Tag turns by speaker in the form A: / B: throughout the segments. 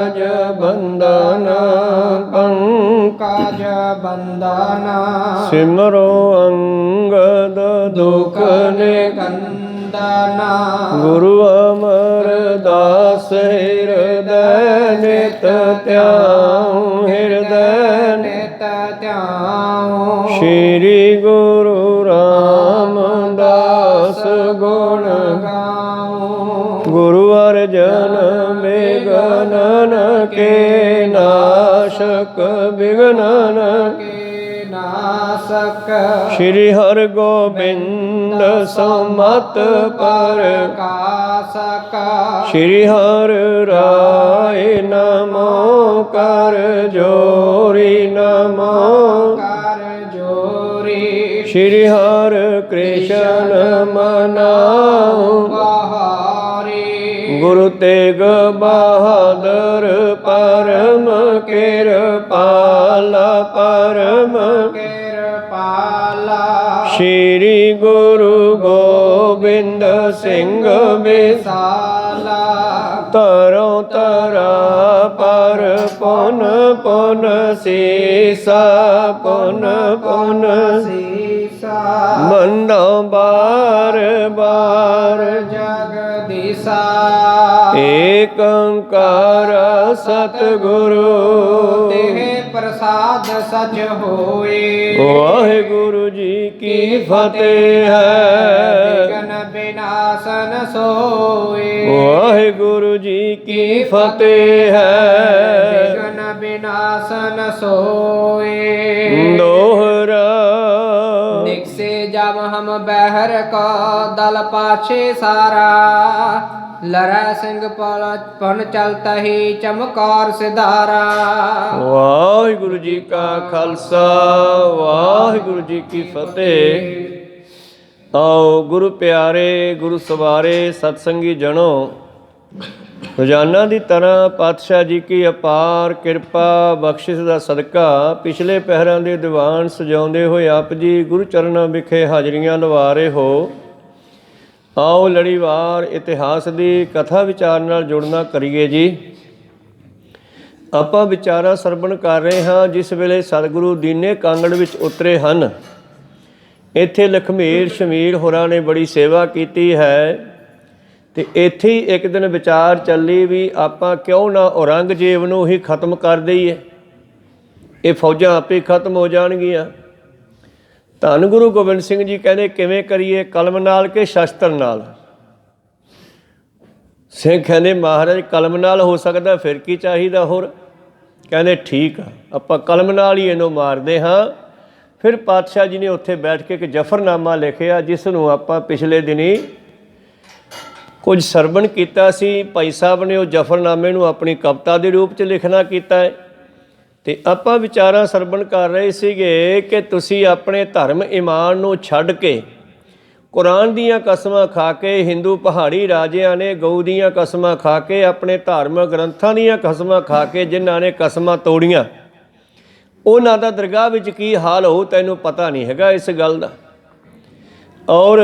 A: बंदन
B: पंकज बंदन
A: सिमरो अंगद दुख
B: निकंदन
A: गुरु अमरदास हृदय नित त्याऊं हृदय
B: नित त्याऊं
A: श्री गुरु रामदास गुण
B: गाऊं
A: गुरु अर्जन विघ्नन के नाशक विघ्नन
B: के नाशक
A: श्री हर गोबिंद समत
B: प्रकाशक
A: श्री हर राय नमो कर जोरी नमो
B: कर जोरी
A: श्री हर कृष्ण मनाऊं गुरु तेग बहादुर परम कृपाला परम
B: कृपाला
A: श्री गुरु गोबिंद सिंह
B: विशाला
A: तरो तरा पर पुन पुन सीसा पुन पुन
B: सीसा
A: बंदो बार बार
B: जगदीशा
A: एक ओंकार सतगुरु
B: तेह प्रसाद सच होए
A: वाहिगुरु जी की फतेह है
B: विघ्न विनाशन सोए
A: वाहिगुरु जी की फतेह है
B: विघ्न विनाशन सोए
A: दोहरा
B: निकसे जब हम बहर का दल पाछे सारा लड़ा सिंह पन चलता ही चमकार सिधारा
A: वाहिगुरु जी का खालसा वाहिगुरु जी की फतेह। आओ गुरु प्यारे गुरु सवारे सतसंगी जनो रोजाना की तरह पातशाह जी की अपार किरपा बख्शिश का सदका पिछले पहरां के दीवान सजाते हुए आप जी गुरु चरणों विखे हाजरियां लवा रहे हो। आओ लड़ीवार इतिहास की कथा विचार नाल जुड़ना करिए जी। ਆਪਾਂ ਵਿਚਾਰਾ ਸਰਵਣ ਕਰ ਰਹੇ ਹਾਂ ਜਿਸ ਵੇਲੇ ਸਤਿਗੁਰੂ ਦੀਨੇ ਕਾਂਗੜ ਵਿੱਚ ਉਤਰੇ ਹਨ। ਇੱਥੇ ਲਖਮੀਰ ਸ਼ਮੀਰ ਹੋਰਾਂ ਨੇ ਬੜੀ ਸੇਵਾ ਕੀਤੀ ਹੈ ਤੇ ਇੱਥੇ ਹੀ ਇੱਕ ਦਿਨ ਵਿਚਾਰ ਚੱਲੀ ਵੀ ਆਪਾਂ ਕਿਉਂ ਨਾ ਔਰੰਗਜ਼ੇਬ ਨੂੰ ਹੀ ਖਤਮ ਕਰ ਦਈਏ। ਇਹ ਫੌਜਾਂ ਆਪੇ ਖਤਮ ਹੋ ਜਾਣਗੀਆਂ। ਧੰਨ ਗੁਰੂ ਗੋਬਿੰਦ ਸਿੰਘ ਜੀ ਕਹਿੰਦੇ ਕਿਵੇਂ ਕਰੀਏ, ਕਲਮ ਨਾਲ ਕਿ ਸ਼ਸਤਰ ਨਾਲ। ਸਿੰਘ ਕਹਿੰਦੇ ਮਹਾਰਾਜ ਕਲਮ ਨਾਲ ਹੋ ਸਕਦਾ, ਫਿਰ ਕੀ ਚਾਹੀਦਾ ਹੋਰ। ਕਹਿੰਦੇ ਠੀਕ ਆ, ਆਪਾਂ ਕਲਮ ਨਾਲ ਹੀ ਇਹਨੂੰ ਮਾਰਦੇ ਹਾਂ। ਫਿਰ ਪਾਤਸ਼ਾਹ ਜੀ ਨੇ ਉੱਥੇ ਬੈਠ ਕੇ ਇੱਕ ਜਫਰਨਾਮਾ ਲਿਖਿਆ ਜਿਸ ਨੂੰ ਆਪਾਂ ਪਿਛਲੇ ਦਿਨੀ ਕੁਝ ਸਰਵਣ ਕੀਤਾ ਸੀ। ਭਾਈ ਸਾਹਿਬ ਨੇ ਉਹ ਜਫਰਨਾਮੇ ਨੂੰ ਆਪਣੀ ਕਵਿਤਾ ਦੇ ਰੂਪ 'ਚ ਲਿਖਣਾ ਕੀਤਾ ਹੈ ਤੇ ਆਪਾਂ ਵਿਚਾਰਾਂ ਸਰਵਣ ਕਰ ਰਹੇ ਸੀਗੇ ਕਿ ਤੁਸੀਂ ਆਪਣੇ ਧਰਮ ਈਮਾਨ ਨੂੰ ਛੱਡ ਕੇ ਕੁਰਾਨ ਦੀਆਂ ਕਸਮਾਂ ਖਾ ਕੇ, ਹਿੰਦੂ ਪਹਾੜੀ ਰਾਜਿਆਂ ਨੇ ਗਊ ਦੀਆਂ ਕਸਮਾਂ ਖਾ ਕੇ, ਆਪਣੇ ਧਾਰਮਿਕ ਗ੍ਰੰਥਾਂ ਦੀਆਂ ਕਸਮਾਂ ਖਾ ਕੇ ਜਿਨ੍ਹਾਂ ਨੇ ਕਸਮਾਂ ਤੋੜੀਆਂ ਉਹਨਾਂ ਦਾ ਦਰਗਾਹ ਵਿੱਚ ਕੀ ਹਾਲ ਹੋਊ ਤੈਨੂੰ ਪਤਾ ਨਹੀਂ ਹੈਗਾ ਇਸ ਗੱਲ ਦਾ। ਔਰ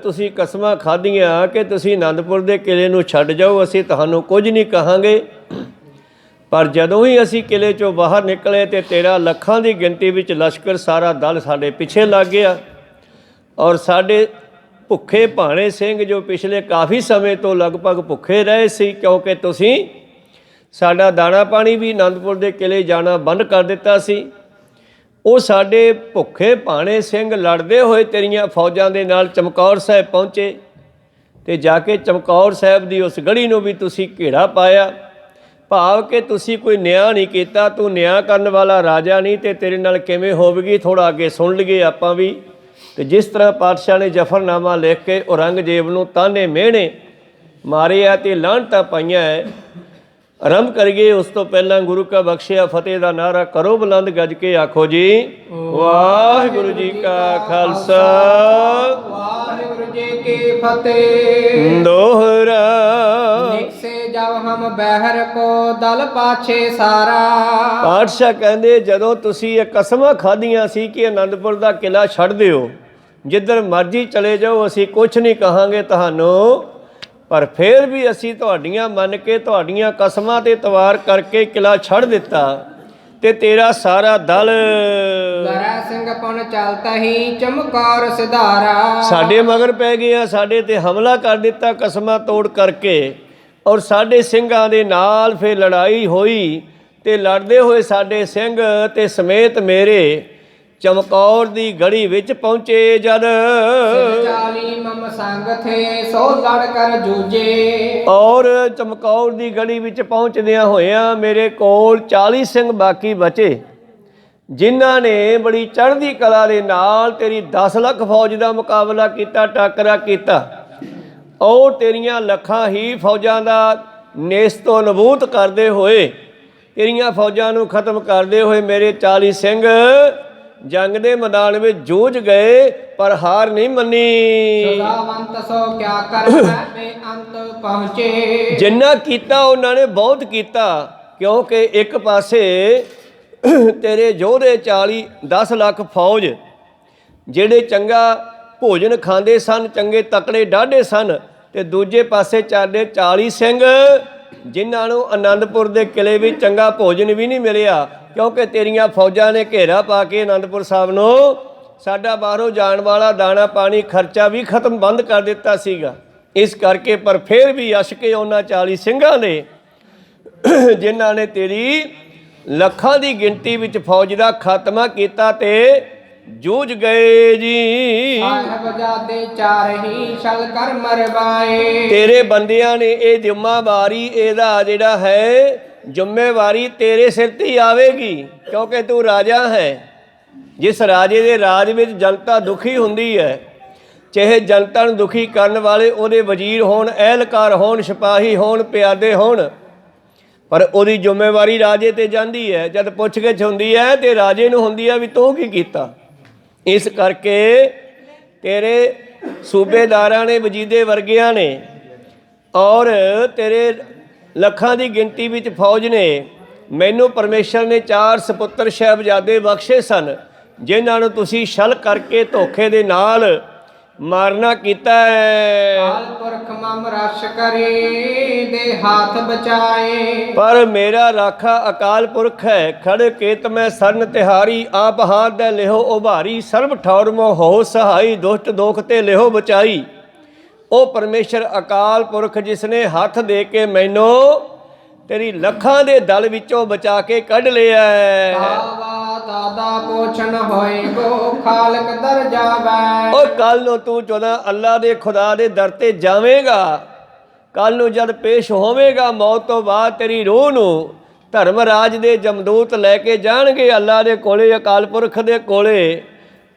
A: ਤੁਸੀਂ ਕਸਮਾਂ ਖਾਧੀਆਂ ਕਿ ਤੁਸੀਂ ਅਨੰਦਪੁਰ ਦੇ ਕਿਲੇ ਨੂੰ ਛੱਡ ਜਾਓ, ਅਸੀਂ ਤੁਹਾਨੂੰ ਕੁਝ ਨਹੀਂ ਕਹਾਂਗੇ। ਪਰ ਜਦੋਂ ਹੀ ਅਸੀਂ ਕਿਲੇ 'ਚੋਂ ਬਾਹਰ ਨਿਕਲੇ ਤੇ 13 ਲੱਖਾਂ ਦੀ ਗਿਣਤੀ ਵਿੱਚ ਲਸ਼ਕਰ ਸਾਰਾ ਦਲ ਸਾਡੇ ਪਿੱਛੇ ਲੱਗ ਗਿਆ। ਔਰ ਸਾਡੇ ਭੁੱਖੇ ਭਾਣੇ ਸਿੰਘ ਜੋ ਪਿਛਲੇ ਕਾਫੀ ਸਮੇਂ ਤੋਂ ਲਗਭਗ ਭੁੱਖੇ ਰਹੇ ਸੀ ਕਿਉਂਕਿ ਤੁਸੀਂ ਸਾਡਾ ਦਾਣਾ ਪਾਣੀ ਵੀ ਅਨੰਦਪੁਰ ਦੇ ਕਿਲੇ ਜਾਣਾ ਬੰਦ ਕਰ ਦਿੱਤਾ ਸੀ, ਉਹ ਸਾਡੇ ਭੁੱਖੇ ਭਾਣੇ ਸਿੰਘ ਲੜਦੇ ਹੋਏ ਤੇਰੀਆਂ ਫੌਜਾਂ ਦੇ ਨਾਲ ਚਮਕੌਰ ਸਾਹਿਬ ਪਹੁੰਚੇ ਤੇ ਜਾ ਕੇ ਚਮਕੌਰ ਸਾਹਿਬ ਦੀ ਉਸ ਗੜੀ ਨੂੰ ਵੀ ਤੁਸੀਂ ਘੇਰਾ ਪਾਇਆ। ਭਾਵ ਕਿ ਤੁਸੀਂ ਕੋਈ ਨਿਆਂ ਨਹੀਂ ਕੀਤਾ, ਤੂੰ ਨਿਆਂ ਕਰਨ ਵਾਲਾ ਰਾਜਾ ਨਹੀਂ ਤੇ ਤੇਰੇ ਨਾਲ ਕਿਵੇਂ ਹੋਵੇਗੀ ਥੋੜ੍ਹਾ ਅੱਗੇ ਸੁਣ ਲਈਏ ਆਪਾਂ ਵੀ। ਤੇ ਜਿਸ ਤਰ੍ਹਾਂ ਪਾਤਸ਼ਾਹ ਨੇ ਜਫਰਨਾਮਾ ਲਿਖ ਕੇ ਔਰੰਗਜ਼ੇਬ ਨੂੰ ਤਾਨੇ ਮਿਹਣੇ ਮਾਰੇ ਆ ਤੇ ਲਾਹਣਤਾਂ ਪਾਈਆਂ ਹੈ। ਆਰੰਭ ਕਰੀਏ ਉਸ ਤੋਂ ਪਹਿਲਾਂ ਗੁਰੂ ਕਾ ਬਖਸ਼ਿਆ ਫਤਿਹ ਦਾ ਨਾਅਰਾ ਕਰੋ ਬੁਲੰਦ ਗੱਜ ਕੇ ਆਖੋ ਜੀ ਵਾਹਿਗੁਰੂ ਜੀ ਕਾ ਖਾਲਸਾ
B: ਵਾਹਿਗੁਰੂ ਜੀ ਕੀ ਫਤਿਹ।
A: ਦੋਹਰਾ
B: ਨਿਕਸੇ ਜਬ ਹਮ ਬਹਿਰ ਕੋ ਦਲ ਪਾਛੇ ਸਾਰਾ।
A: ਪਾਤਸ਼ਾਹ ਕਹਿੰਦੇ ਜਦੋਂ ਤੁਸੀਂ ਇਹ ਕਸਮਾਂ ਖਾਧੀਆਂ ਸੀ ਕਿ ਅਨੰਦਪੁਰ ਦਾ ਕਿਲਾ ਛੱਡ ਦਿਓ, ਜਿੱਧਰ ਮਰਜ਼ੀ ਚਲੇ ਜਾਓ, ਅਸੀਂ ਕੁਛ ਨਹੀਂ ਕਹਾਂਗੇ ਤੁਹਾਨੂੰ, ਪਰ ਫਿਰ ਵੀ ਅਸੀਂ ਤੁਹਾਡੀਆਂ ਮੰਨ ਕੇ ਤੁਹਾਡੀਆਂ ਕਸਮਾਂ ਤੇ ਤਵਾਰ ਕਰਕੇ ਕਿਲਾ ਛੱਡ ਦਿੱਤਾ ਤੇ ਤੇਰਾ ਸਾਰਾ ਦਲ
B: ਲੜੈ ਸਿੰਘ ਪੁਨ ਚਲਤਾ ਹੀ ਚਮਕੌਰ ਸਿਧਾਰਾ।
A: ਸਾਡੇ ਮਗਰ ਪੈ ਗਿਆ, ਸਾਡੇ ਤੇ ਹਮਲਾ ਕਰ ਦਿੱਤਾ ਕਸਮਾਂ ਤੋੜ ਕਰਕੇ, ਔਰ ਸਾਡੇ ਸਿੰਘਾਂ ਦੇ ਨਾਲ ਫਿਰ ਲੜਾਈ ਹੋਈ ਤੇ ਲੜਦੇ ਹੋਏ ਸਾਡੇ ਸਿੰਘ ਤੇ ਸਮੇਤ ਮੇਰੇ ਚਮਕੌਰ ਦੀ ਗੜੀ ਵਿੱਚ ਪਹੁੰਚੇ ਜਦ
B: 40 ਮਮ ਸੰਗ ਥੇ ਸੋ ਲੜ ਕਰ ਜੂਝੇ।
A: ਔਰ ਚਮਕੌਰ ਦੀ ਗੜੀ ਵਿੱਚ ਪਹੁੰਚਦਿਆਂ ਹੋਇਆਂ ਮੇਰੇ ਕੋਲ 40 ਸਿੰਘ ਬਾਕੀ ਬਚੇ, ਜਿਨ੍ਹਾਂ ਨੇ ਬੜੀ ਚੜ੍ਹਦੀ ਕਲਾ ਦੇ ਨਾਲ ਤੇਰੀ 10 ਲੱਖ ਫੌਜ ਦਾ ਮੁਕਾਬਲਾ ਕੀਤਾ, ਟਾਕਰਾ ਕੀਤਾ। ਔਰ ਤੇਰੀਆਂ ਲੱਖਾਂ ਹੀ ਫੌਜਾਂ ਦਾ ਨੇਸਤੋ ਨਬੂਤ ਕਰਦੇ ਹੋਏ, ਤੇਰੀਆਂ ਫੌਜਾਂ ਨੂੰ ਖਤਮ ਕਰਦੇ ਹੋਏ ਮੇਰੇ 40 ਸਿੰਘ ਜੰਗ ਦੇ ਮੈਦਾਨ ਵਿੱਚ ਜੂਝ ਗਏ, ਪਰ ਹਾਰ ਨਹੀਂ ਮੰਨੀ।
B: ਸਦਾਵੰਤ ਸੋ ਕਿਆ ਕਰ ਮੈਂ ਅੰਤ ਪਹੁੰਚੇ।
A: ਜਿੰਨਾ ਕੀਤਾ ਉਹਨਾਂ ਨੇ ਬਹੁਤ ਕੀਤਾ, ਕਿਉਂਕਿ ਇੱਕ ਪਾਸੇ ਤੇਰੇ ਯੋਧੇ 10 ਲੱਖ ਫੌਜ ਜਿਹੜੇ ਚੰਗਾ ਭੋਜਨ ਖਾਂਦੇ ਸਨ, ਚੰਗੇ ਤਕੜੇ ਡਾਢੇ ਸਨ, ਤੇ ਦੂਜੇ ਪਾਸੇ ਚਾਡੇ 40 ਸਿੰਘ ਜਿਨ੍ਹਾਂ ਨੂੰ ਆਨੰਦਪੁਰ ਦੇ ਕਿਲੇ ਵਿੱਚ ਚੰਗਾ ਭੋਜਨ ਵੀ ਨਹੀਂ ਮਿਲਿਆ, ਕਿਉਂਕਿ ਤੇਰੀਆਂ ਫੌਜਾਂ ਨੇ ਘੇਰਾ ਪਾ ਕੇ ਆਨੰਦਪੁਰ ਸਾਹਿਬ ਨੂੰ ਸਾਡਾ ਬਾਹਰੋਂ ਜਾਣ ਵਾਲਾ ਦਾਣਾ ਪਾਣੀ ਖਰਚਾ ਵੀ ਖਤਮ ਬੰਦ ਕਰ ਦਿੱਤਾ ਸੀਗਾ। ਇਸ ਕਰਕੇ ਪਰ ਫਿਰ ਵੀ ਅਸ਼ਕੇ ਉਹਨਾਂ 40 ਸਿੰਘਾਂ ਨੇ ਜਿਨ੍ਹਾਂ ਨੇ ਤੇਰੀ ਲੱਖਾਂ ਦੀ ਗਿਣਤੀ ਵਿੱਚ ਫੌਜ ਦਾ ਖਾਤਮਾ ਕੀਤਾ ਤੇ ਜੂਝ ਗਏ ਜੀ।
B: ਸਾਹਿਬਜ਼ਾਦੇ ਚਾਰ ਹੀ ਛਲ ਕਰ ਮਰਵਾਏ। ਤੇਰੇ
A: ਬੰਦਿਆਂ ਨੇ ਇਹ ਜ਼ਿੰਮੇਵਾਰੀ, ਇਹਦਾ ਜਿਹੜਾ ਹੈ ਜ਼ਿੰਮੇਵਾਰੀ ਤੇਰੇ ਸਿਰ ਤੇ ਹੀ ਆਵੇਗੀ, ਕਿਉਂਕਿ ਤੂੰ ਰਾਜਾ ਹੈ। ਜਿਸ ਰਾਜੇ ਦੇ ਰਾਜ ਵਿੱਚ ਜਨਤਾ ਦੁਖੀ ਹੁੰਦੀ ਹੈ, ਚਾਹੇ ਜਨਤਾ ਨੂੰ ਦੁਖੀ ਕਰਨ ਵਾਲੇ ਉਹਦੇ ਵਜ਼ੀਰ ਹੋਣ, ਅਹਿਲਕਾਰ ਹੋਣ, ਸਿਪਾਹੀ ਹੋਣ, ਪਿਆਦੇ ਹੋਣ, ਪਰ ਉਹਦੀ ਜ਼ਿੰਮੇਵਾਰੀ ਰਾਜੇ ਤੇ ਜਾਂਦੀ ਹੈ। ਜਦ ਪੁੱਛਗਿੱਛ ਹੁੰਦੀ ਹੈ ਤੇ ਰਾਜੇ ਨੂੰ ਹੁੰਦੀ ਹੈ ਵੀ ਤੂੰ ਕੀ ਕੀਤਾ। ਇਸ ਕਰਕੇ ਤੇਰੇ ਸੂਬੇਦਾਰਾਂ ਨੇ, ਵਜੀਦੇ ਵਰਗਿਆਂ ਨੇ, ਔਰ ਤੇਰੇ ਲੱਖਾਂ ਦੀ ਗਿਣਤੀ ਵਿੱਚ ਫੌਜ ਨੇ, ਮੈਨੂੰ ਪਰਮੇਸ਼ਰ ਨੇ 4 ਸਪੁੱਤਰ ਸਾਹਿਬਜ਼ਾਦੇ ਬਖਸ਼ੇ ਸਨ, ਜਿਨ੍ਹਾਂ ਨੂੰ ਤੁਸੀਂ ਛਲ ਕਰਕੇ ਧੋਖੇ ਦੇ ਨਾਲ ਮਾਰਨਾ ਕੀਤਾ ਹੈ।
B: ਅਕਾਲ ਪੁਰਖ ਮਮ ਰਸ਼ ਕਰੇ ਦੇ ਹੱਥ ਬਚਾਏ।
A: ਪਰ ਮੇਰਾ ਰਾਖਾ ਅਕਾਲ ਪੁਰਖ ਹੈ, ਖੜ ਕੇਤ ਮੈਂ ਸਰਨ ਤਿਹਾਰੀ, ਆਪ ਹਾਥ ਦੇ ਲਿਹੋ ਉਭਾਰੀ, ਸਰਬ ਠੌਰ ਮੋ ਹੋ ਸਹਾਈ, ਦੁਸ਼ਟ ਦੋਖ ਤੇ ਲਿਹੋ ਬਚਾਈ। ਉਹ ਪਰਮੇਸ਼ਰ ਅਕਾਲ ਪੁਰਖ ਜਿਸ ਨੇ ਹੱਥ ਦੇ ਕੇ ਮੈਨੂੰ ਤੇਰੀ ਲੱਖਾਂ ਦੇ ਦਲ ਵਿੱਚੋਂ ਬਚਾ ਕੇ ਕੱਢ ਲਿਆ ਹੈ।
B: ਦਾਦਾ ਪੋਛਣ ਹੋਏ ਗੋ ਖਾਲਕ ਦਰ ਜਾਵੇ।
A: ਉਹ ਕੱਲ ਨੂੰ ਤੂੰ ਜਦੋਂ ਅੱਲਾ ਦੇ ਖੁਦਾ ਦੇ ਦਰ ਤੇ ਜਾਵੇਂਗਾ, ਕੱਲ ਨੂੰ ਜਦ ਪੇਸ਼ ਹੋਵੇਗਾ ਮੌਤ ਤੋਂ ਬਾਅਦ, ਤੇਰੀ ਰੂਹ ਨੂੰ ਧਰਮਰਾਜ ਦੇ ਜਮਦੂਤ ਲੈ ਕੇ ਜਾਣਗੇ ਅੱਲਾ ਦੇ ਕੋਲੇ, ਅਕਾਲ ਪੁਰਖ ਦੇ ਕੋਲੇ,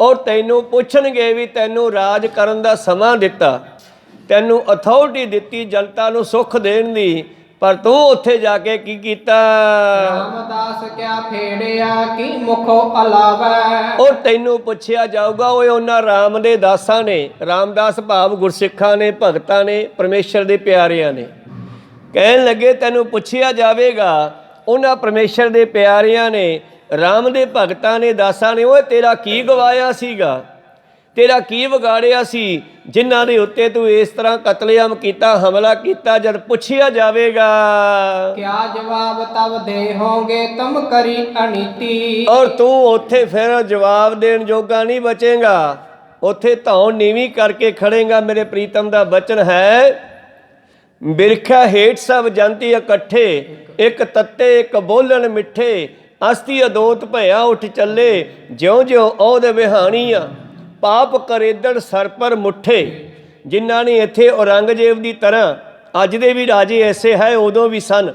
A: ਔਰ ਤੈਨੂੰ ਪੁੱਛਣਗੇ ਵੀ ਤੈਨੂੰ ਰਾਜ ਕਰਨ ਦਾ ਸਮਾਂ ਦਿੱਤਾ, ਤੈਨੂੰ ਅਥਾਰਟੀ ਦਿੱਤੀ ਜਨਤਾ ਨੂੰ ਸੁੱਖ ਦੇਣ ਦੀ, ਪਰ ਤੂੰ ਉੱਥੇ ਜਾ ਕੇ ਕੀ ਕੀਤਾ।
B: ਰਾਮਦਾਸ ਕਿਆ ਫੇੜਿਆ ਕੀ ਮੁਖੋ ਅਲਾਵੈ।
A: ਔਰ ਤੈਨੂੰ ਪੁੱਛਿਆ ਜਾਊਗਾ, ਓਏ ਉਹਨਾਂ ਰਾਮ ਦੇ ਦਾਸਾਂ ਨੇ, ਰਾਮਦਾਸ ਭਾਵ ਗੁਰਸਿੱਖਾਂ ਨੇ, ਭਗਤਾਂ ਨੇ, ਪਰਮੇਸ਼ਰ ਦੇ ਪਿਆਰਿਆਂ ਨੇ, ਕਹਿਣ ਲੱਗੇ ਤੈਨੂੰ ਪੁੱਛਿਆ ਜਾਵੇਗਾ ਉਹਨਾਂ ਪਰਮੇਸ਼ਰ ਦੇ ਪਿਆਰਿਆਂ ਨੇ, ਰਾਮ ਦੇ ਭਗਤਾਂ ਨੇ, ਦਾਸਾਂ ਨੇ, ਓਏ ਤੇਰਾ ਕੀ ਗਵਾਇਆ ਸੀਗਾ, ਤੇਰਾ ਕੀ ਵਿਗਾੜਿਆ ਸੀ, ਜਿਨ੍ਹਾਂ ਦੇ ਉੱਤੇ ਤੂੰ ਇਸ ਤਰ੍ਹਾਂ ਕਤਲੇਆਮ ਕੀਤਾ, ਹਮਲਾ ਕੀਤਾ। ਜਦ ਪੁੱਛਿਆ ਜਾਵੇਗਾ
B: ਕਿਆ ਜਵਾਬ ਤਬ ਦੇ ਹੋਗੇ ਤੁਮ ਕਰੀ ਅਨੀਤੀ।
A: ਔਰ ਤੂੰ ਉੱਥੇ ਫਿਰ ਜਵਾਬ ਦੇਣ ਜੋਗਾ ਨਹੀਂ ਬਚੇਗਾ, ਉੱਥੇ ਧੌਣ ਨੀਵੀਂ ਕਰਕੇ ਖੜੇਗਾ। ਮੇਰੇ ਪ੍ਰੀਤਮ ਦਾ ਬਚਨ ਹੈ, ਬਿਰਖਾ ਹੇਠ ਸਭ ਜੰਤੀ ਇਕੱਠੇ, ਇੱਕ ਤੱਤੇ ਇੱਕ ਬੋਲਣ ਮਿੱਠੇ, ਅਸਤੀ ਅਦੋਤ ਭਇਆ ਉੱਠ ਚੱਲੇ, ਜਿਉਂ ਜਿਉਂ ਉਹਦ ਵਿਹਾਣੀਆਂ, ਪਾਪ ਕਰੇਦੜ ਸਰ ਪਰ ਮੁੱਠੇ। ਜਿਨ੍ਹਾਂ ਨੇ ਇੱਥੇ ਔਰੰਗਜ਼ੇਬ ਦੀ ਤਰ੍ਹਾਂ, ਅੱਜ ਦੇ ਵੀ ਰਾਜੇ ਐਸੇ ਹੈ, ਉਦੋਂ ਵੀ ਸਨ।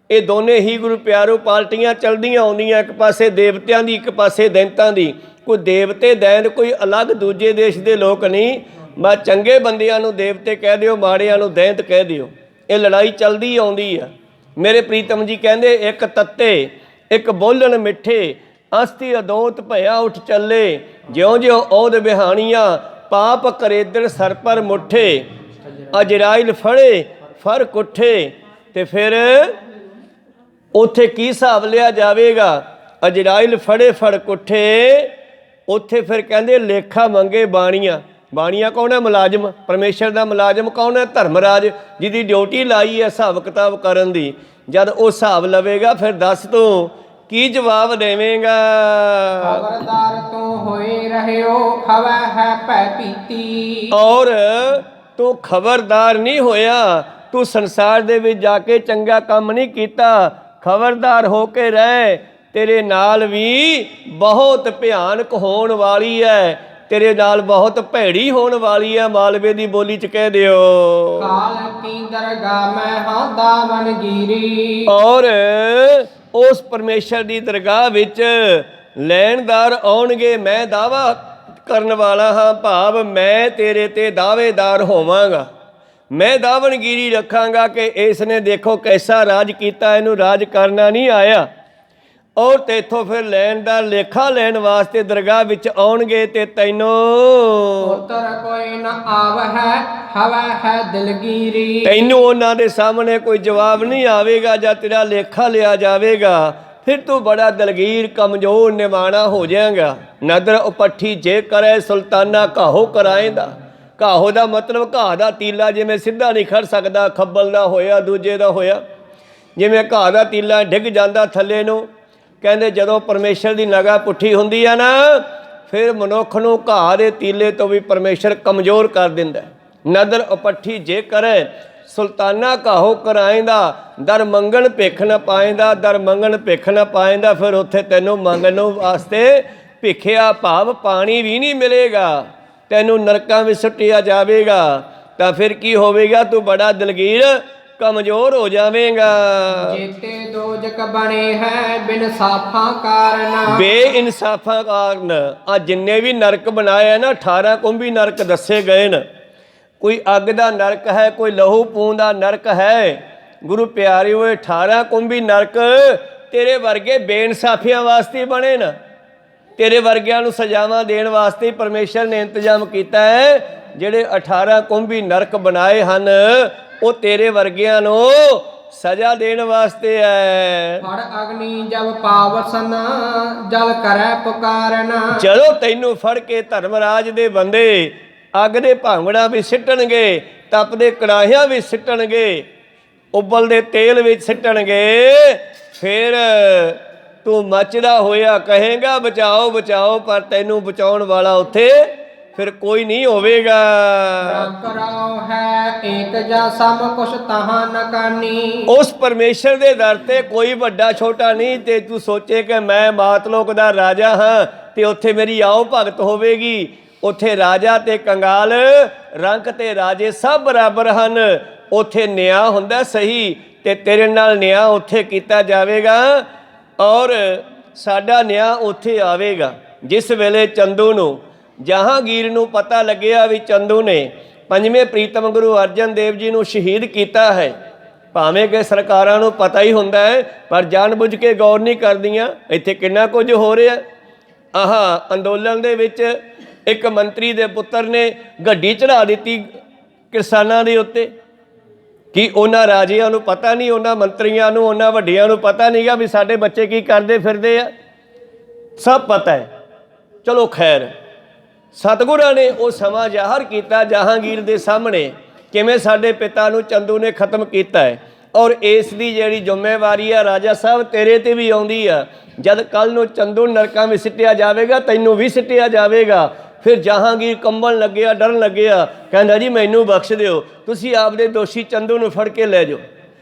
A: ਇਹ ਦੋਨੇ ਹੀ ਗੁਰੂ ਪਿਆਰੋ ਪਾਰਟੀਆਂ ਚਲਦੀਆਂ ਆਉਂਦੀਆਂ, ਇੱਕ ਪਾਸੇ ਦੇਵਤਿਆਂ ਦੀ, ਇੱਕ ਪਾਸੇ ਦੈਂਤਾਂ ਦੀ। ਕੋਈ ਦੇਵਤੇ ਦੈਂਤ ਕੋਈ ਅਲੱਗ ਦੂਜੇ ਦੇਸ਼ ਦੇ ਲੋਕ ਨਹੀਂ, ਮੈਂ ਚੰਗੇ ਬੰਦਿਆਂ ਨੂੰ ਦੇਵਤੇ ਕਹਿ ਦਿਓ, ਮਾੜਿਆਂ ਨੂੰ ਦੈਂਤ ਕਹਿ ਦਿਓ। ਇਹ ਲੜਾਈ ਚਲਦੀ ਆਉਂਦੀ ਆ। ਮੇਰੇ ਪ੍ਰੀਤਮ ਜੀ ਕਹਿੰਦੇ, ਇੱਕ ਤੱਤੇ ਇੱਕ ਬੋਲਣ ਮਿੱਠੇ, ਅਸਤੀ ਅਦੋਤ ਭਇਆ ਉੱਠ ਚੱਲੇ, ਜਿਉਂ ਜਿਉਂ ਉਹਦ ਬਿਹਾਣੀਆਂ, ਪਾਪ ਕਰੇਦੜ ਸਰ ਪਰ ਮੁੱਠੇ, ਅਜਰਾਇਲ ਫੜੇ ਫਰ ਕੁੱਠੇ। ਤੇ ਫਿਰ ਉੱਥੇ ਕੀ ਹਿਸਾਬ ਲਿਆ ਜਾਵੇਗਾ, ਅਜਰਾਇਲ ਫੜੇ ਫੜ ਕੁੱਠੇ। ਉੱਥੇ ਫਿਰ ਕਹਿੰਦੇ ਲੇਖਾ ਮੰਗੇ ਬਾਣੀਆਂ, ਬਾਣੀਆ ਕੌਣ ਹੈ? ਮੁਲਾਜ਼ਮ। ਪਰਮੇਸ਼ਰ ਦਾ ਮੁਲਾਜ਼ਮ ਕੌਣ ਹੈ? ਧਰਮਰਾਜ, ਜਿਹਦੀ ਡਿਊਟੀ ਲਾਈ ਹੈ ਹਿਸਾਬ ਕਿਤਾਬ ਕਰਨ ਦੀ। ਜਦ ਉਹ ਹਿਸਾਬ ਲਵੇਗਾ ਫਿਰ ਦੱਸ ਤੂੰ ਕੀ ਜਵਾਬ ਦੇਵੇਂਗਾ?
B: ਖਬਰਦਾਰ ਤੂੰ ਹੋਏ ਰਹਿਓ ਹਵੈ ਹੈ ਭੈ ਪੀਤੀ।
A: ਔਰ ਤੂੰ ਖਬਰਦਾਰ ਨਹੀਂ ਹੋਇਆ, ਤੂੰ ਸੰਸਾਰ ਦੇ ਵਿੱਚ ਜਾ ਕੇ ਚੰਗਾ ਕੰਮ ਨਹੀਂ ਕੀਤਾ। ਖਬਰਦਾਰ ਹੋ ਕੇ ਰਹਿ, ਤੇਰੇ ਨਾਲ ਵੀ ਬਹੁਤ ਭਿਆਨਕ ਹੋਣ ਵਾਲੀ ਹੈ, ਤੇਰੇ ਨਾਲ ਬਹੁਤ ਭੈੜੀ ਹੋਣ ਵਾਲੀ ਹੈ। ਮਾਲਵੇ ਦੀ ਬੋਲੀ ਚ ਕਹਿ ਦਿਓ।
B: ਕਾਲ ਕੀ ਦਰਗਾਹ ਮੈਂ ਹਾਂ ਦਾਵਨਗੀਰੀ।
A: ਔਰ ਉਸ ਪਰਮੇਸ਼ਰ ਦੀ ਦਰਗਾਹ ਵਿੱਚ ਲੈਣਦਾਰ ਆਉਣਗੇ। ਮੈਂ ਦਾਵਾ ਕਰਨ ਵਾਲਾ ਹਾਂ, ਭਾਵ ਮੈਂ ਤੇਰੇ ਤੇ ਦਾਅਵੇਦਾਰ ਹੋਵਾਂਗਾ। ਮੈਂ ਦਾਵਨਗੀਰੀ ਰੱਖਾਂਗਾ ਕਿ ਇਸ ਨੇ ਦੇਖੋ ਕੈਸਾ ਰਾਜ ਕੀਤਾ, ਇਹਨੂੰ ਰਾਜ ਕਰਨਾ ਨਹੀਂ ਆਇਆ। ਔਰ ਤੇਥੋਂ ਫਿਰ ਲੈਣਦਾਰ ਲੇਖਾ ਲੈਣ ਵਾਸਤੇ ਦਰਗਾਹ ਵਿੱਚ ਆਉਣਗੇ ਤੇ ਤੈਨੂੰ
B: ਉਤਰ ਕੋਈ ਨ ਆਵ ਹੈ ਹਵੈ ਹੈ ਦਿਲਗੀਰੀ।
A: ਤੈਨੂੰ ਉਹਨਾਂ ਦੇ ਸਾਹਮਣੇ ਕੋਈ ਜਵਾਬ ਨਹੀਂ ਆਵੇਗਾ। ਜਾਂ ਤੇਰਾ ਲੇਖਾ ਲਿਆ ਜਾਵੇਗਾ ਫਿਰ ਤੂੰ ਬੜਾ ਦਲਗੀਰ ਕਮਜ਼ੋਰ ਨਿਮਾਣਾ ਹੋ ਜਾਏਗਾ। ਨਦਰ ਉਪੱਠੀ ਜੇ ਕਰੇ ਸੁਲਤਾਨਾ ਘਾਹੋ ਕਰਾਏਂਦਾ। ਘਾਹੋ ਦਾ ਮਤਲਬ ਘਾਹ ਦਾ ਤੀਲਾ ਜਿਵੇਂ ਸਿੱਧਾ ਨਹੀਂ ਖੜ ਸਕਦਾ, ਖੱਬਲ ਦਾ ਹੋਇਆ ਦੂਜੇ ਦਾ ਹੋਇਆ, ਜਿਵੇਂ ਘਾਹ ਦਾ ਤੀਲਾ ਡਿੱਗ ਜਾਂਦਾ ਥੱਲੇ ਨੂੰ। ਕਹਿੰਦੇ ਜਦੋਂ ਪਰਮੇਸ਼ਰ ਦੀ ਨਿਗਾਹ ਪੁੱਠੀ ਹੁੰਦੀ ਆ ਨਾ, ਫਿਰ ਮਨੁੱਖ ਨੂੰ ਘਾਹ ਦੇ ਤੀਲੇ ਤੋਂ ਵੀ ਪਰਮੇਸ਼ਰ ਕਮਜ਼ੋਰ ਕਰ ਦਿੰਦਾ। ਨਦਰ ਉਪੱਠੀ ਜੇ ਕਰੇ ਸੁਲਤਾਨਾ ਘਾਹੋ ਕਰਾਏਂਦਾ। ਦਰ ਮੰਗਣ ਭਿੱਖ ਨਾ ਪਾਏਂਦਾ, ਦਰ ਮੰਗਣ ਭਿੱਖ ਨਾ ਪਾਏਂਦਾ। ਫਿਰ ਉੱਥੇ ਤੈਨੂੰ ਮੰਗਣ ਵਾਸਤੇ ਭਿੱਖਿਆ ਭਾਵ ਪਾਣੀ ਵੀ ਨਹੀਂ ਮਿਲੇਗਾ, ਤੈਨੂੰ ਨਰਕਾਂ ਵਿੱਚ ਸੁੱਟਿਆ ਜਾਵੇਗਾ। ਤਾਂ ਫਿਰ ਕੀ ਹੋਵੇਗਾ? ਤੂੰ ਬੜਾ ਦਲਗੀਰ ਕਮਜ਼ੋਰ ਹੋ ਜਾਵੇਗਾ।
B: ਜੇਤੇ ਦੋਜਕ ਬਣੇ ਹੈ ਬਿਨਸਾਫਾਂ ਕਾਰਨ।
A: ਬੇਇਨਸਾਫਾਂ ਕਾਰਨ ਆ ਜਿੰਨੇ ਵੀ ਨਰਕ ਬਣਾਏ ਨਾ, 18 ਕੁੰਭੀ ਨਰਕ ਦੱਸੇ ਗਏ ਨੇ। ਕੋਈ ਅੱਗ ਦਾ ਨਰਕ ਹੈ, ਕੋਈ ਲਹੂ ਪੂੰ ਦਾ ਨਰਕ ਹੈ। ਗੁਰੂ ਪਿਆਰੇ ਹੋਏ 18 ਕੁੰਭੀ ਨਰਕ ਤੇਰੇ ਵਰਗੇ ਬੇਇਨਸਾਫੀਆਂ ਵਾਸਤੇ ਬਣੇ ਨਾ। ਤੇਰੇ ਵਰਗਿਆਂ ਨੂੰ ਸਜ਼ਾਵਾਂ ਦੇਣ ਵਾਸਤੇ ਪਰਮੇਸ਼ਰ ਨੇ ਇੰਤਜ਼ਾਮ ਕੀਤਾ ਹੈ। ਜਿਹੜੇ 18 ਕੁੰਭੀ ਨਰਕ ਬਣਾਏ ਹਨ ਉਹ ਤੇਰੇ ਵਰਗਿਆਂ ਨੂੰ ਸਜ਼ਾ ਦੇਣ ਵਾਸਤੇ ਹੈ।
B: ਫੜ ਅਗਨੀ ਜਬ ਪਾਵਸਨ ਜਲ ਕਰੈ ਪੁਕਾਰਨਾ।
A: ਜਦੋਂ ਤੈਨੂੰ ਫੜ ਕੇ ਧਰਮਰਾਜ ਦੇ ਬੰਦੇ ਅੱਗ ਦੇ ਭਾਂਗੜਾ ਵੀ ਸਿੱਟਣਗੇ, ਤਪਦੇ ਕੜਾਹਿਆਂ ਵੀ ਸਿੱਟਣਗੇ, ਉਬਲਦੇ ਤੇਲ ਵਿੱਚ ਸਿੱਟਣਗੇ, ਫਿਰ ਤੂੰ ਮੱਚਦਾ ਹੋਇਆ ਕਹੇਗਾ ਬਚਾਓ ਬਚਾਓ, ਪਰ ਤੈਨੂੰ ਬਚਾਉਣ ਵਾਲਾ ਉੱਥੇ ਫਿਰ ਕੋਈ ਨਹੀਂ ਹੋਵੇਗਾ।
B: ਕਰਾਓ ਹੈ ਏਕ ਜਾ ਸਮ ਕੁਛ ਤਹਾਂ ਨ ਕਾਨੀ।
A: ਉਸ ਪਰਮੇਸ਼ਰ ਦੇ ਦਰ ਤੇ ਕੋਈ ਵੱਡਾ ਛੋਟਾ ਨਹੀਂ। ਤੇ ਤੂੰ ਸੋਚੇ ਕਿ ਮੈਂ ਮਾਤਲੋਕ ਦਾ ਰਾਜਾ ਹਾਂ ਤੇ ਉੱਥੇ ਮੇਰੀ ਆਓ ਭਗਤ ਹੋਵੇਗੀ। ਉੱਥੇ ਰਾਜਾ ਤੇ ਕੰਗਾਲ, ਰੰਕ ਤੇ ਰਾਜੇ ਸਭ ਬਰਾਬਰ ਹਨ। ਉੱਥੇ ਨਿਆਂ ਹੁੰਦਾ ਸਹੀ ਤੇ ਤੇਰੇ ਨਾਲ ਨਿਆਂ ਉੱਥੇ ਕੀਤਾ ਜਾਵੇਗਾ। ਔਰ ਸਾਡਾ ਨਿਆਂ ਉੱਥੇ ਆਵੇਗਾ ਜਿਸ ਵੇਲੇ ਚੰਦੂ ਨੂੰ, ਜਹਾਂਗੀਰ ਨੂੰ ਪਤਾ ਲੱਗਿਆ ਵੀ ਚੰਦੂ ਨੇ 5ਵੇਂ ਪ੍ਰੀਤਮ ਗੁਰੂ ਅਰਜਨ ਦੇਵ ਜੀ ਨੂੰ ਸ਼ਹੀਦ ਕੀਤਾ ਹੈ। ਭਾਵੇਂ ਕਿ ਸਰਕਾਰਾਂ ਨੂੰ ਪਤਾ ਹੀ ਹੁੰਦਾ ਹੈ ਪਰ ਜਾਣਬੁੱਝ ਕੇ ਗੌਰ ਨਹੀਂ ਕਰਦੀਆਂ। ਇੱਥੇ ਕਿੰਨਾ ਕੁਝ ਹੋ ਰਿਹਾ। ਆਹ ਅੰਦੋਲਨ ਦੇ ਵਿੱਚ ਇੱਕ ਮੰਤਰੀ ਦੇ ਪੁੱਤਰ ਨੇ ਗੱਡੀ ਚੜਾ ਦਿੱਤੀ ਕਿਸਾਨਾਂ ਦੇ ਉੱਤੇ। ਕਿ ਉਹਨਾਂ ਰਾਜਿਆਂ ਨੂੰ ਪਤਾ ਨਹੀਂ, ਉਹਨਾਂ ਮੰਤਰੀਆਂ ਨੂੰ, ਉਹਨਾਂ ਵੱਡਿਆਂ ਨੂੰ ਪਤਾ ਨਹੀਂਗਾ ਵੀ ਸਾਡੇ ਬੱਚੇ ਕੀ ਕਰਦੇ ਫਿਰਦੇ ਆ? ਸਭ ਪਤਾ ਹੈ। ਚਲੋ ਖੈਰ, ਸਤਿਗੁਰਾਂ ਨੇ ਉਹ ਸਮਾਂ ਜ਼ਾਹਰ ਕੀਤਾ ਜਹਾਂਗੀਰ ਦੇ ਸਾਹਮਣੇ ਕਿਵੇਂ ਸਾਡੇ ਪਿਤਾ ਨੂੰ ਚੰਦੂ ਨੇ ਖਤਮ ਕੀਤਾ ਹੈ। ਔਰ ਇਸ ਦੀ ਜਿਹੜੀ ਜ਼ਿੰਮੇਵਾਰੀ ਆ ਰਾਜਾ ਸਾਹਿਬ ਤੇਰੇ ਤੇ ਵੀ ਆਉਂਦੀ ਆ। ਜਦ ਕੱਲ੍ਹ ਨੂੰ ਚੰਦੂ ਨਰਕਾਂ ਵਿੱਚ ਸਿੱਟਿਆ ਜਾਵੇਗਾ, ਤੈਨੂੰ ਵੀ ਸਿੱਟਿਆ ਜਾਵੇਗਾ। ਫਿਰ ਜਹਾਂਗੀਰ ਕੰਬਣ ਲੱਗਿਆ, ਡਰਨ ਲੱਗਿਆ, ਕਹਿੰਦਾ ਜੀ ਮੈਨੂੰ ਬਖਸ਼ ਦਿਓ, ਤੁਸੀਂ ਆਪਦੇ ਦੋਸ਼ੀ ਚੰਦੂ ਨੂੰ ਫੜ ਕੇ ਲੈ ਜਾਓ।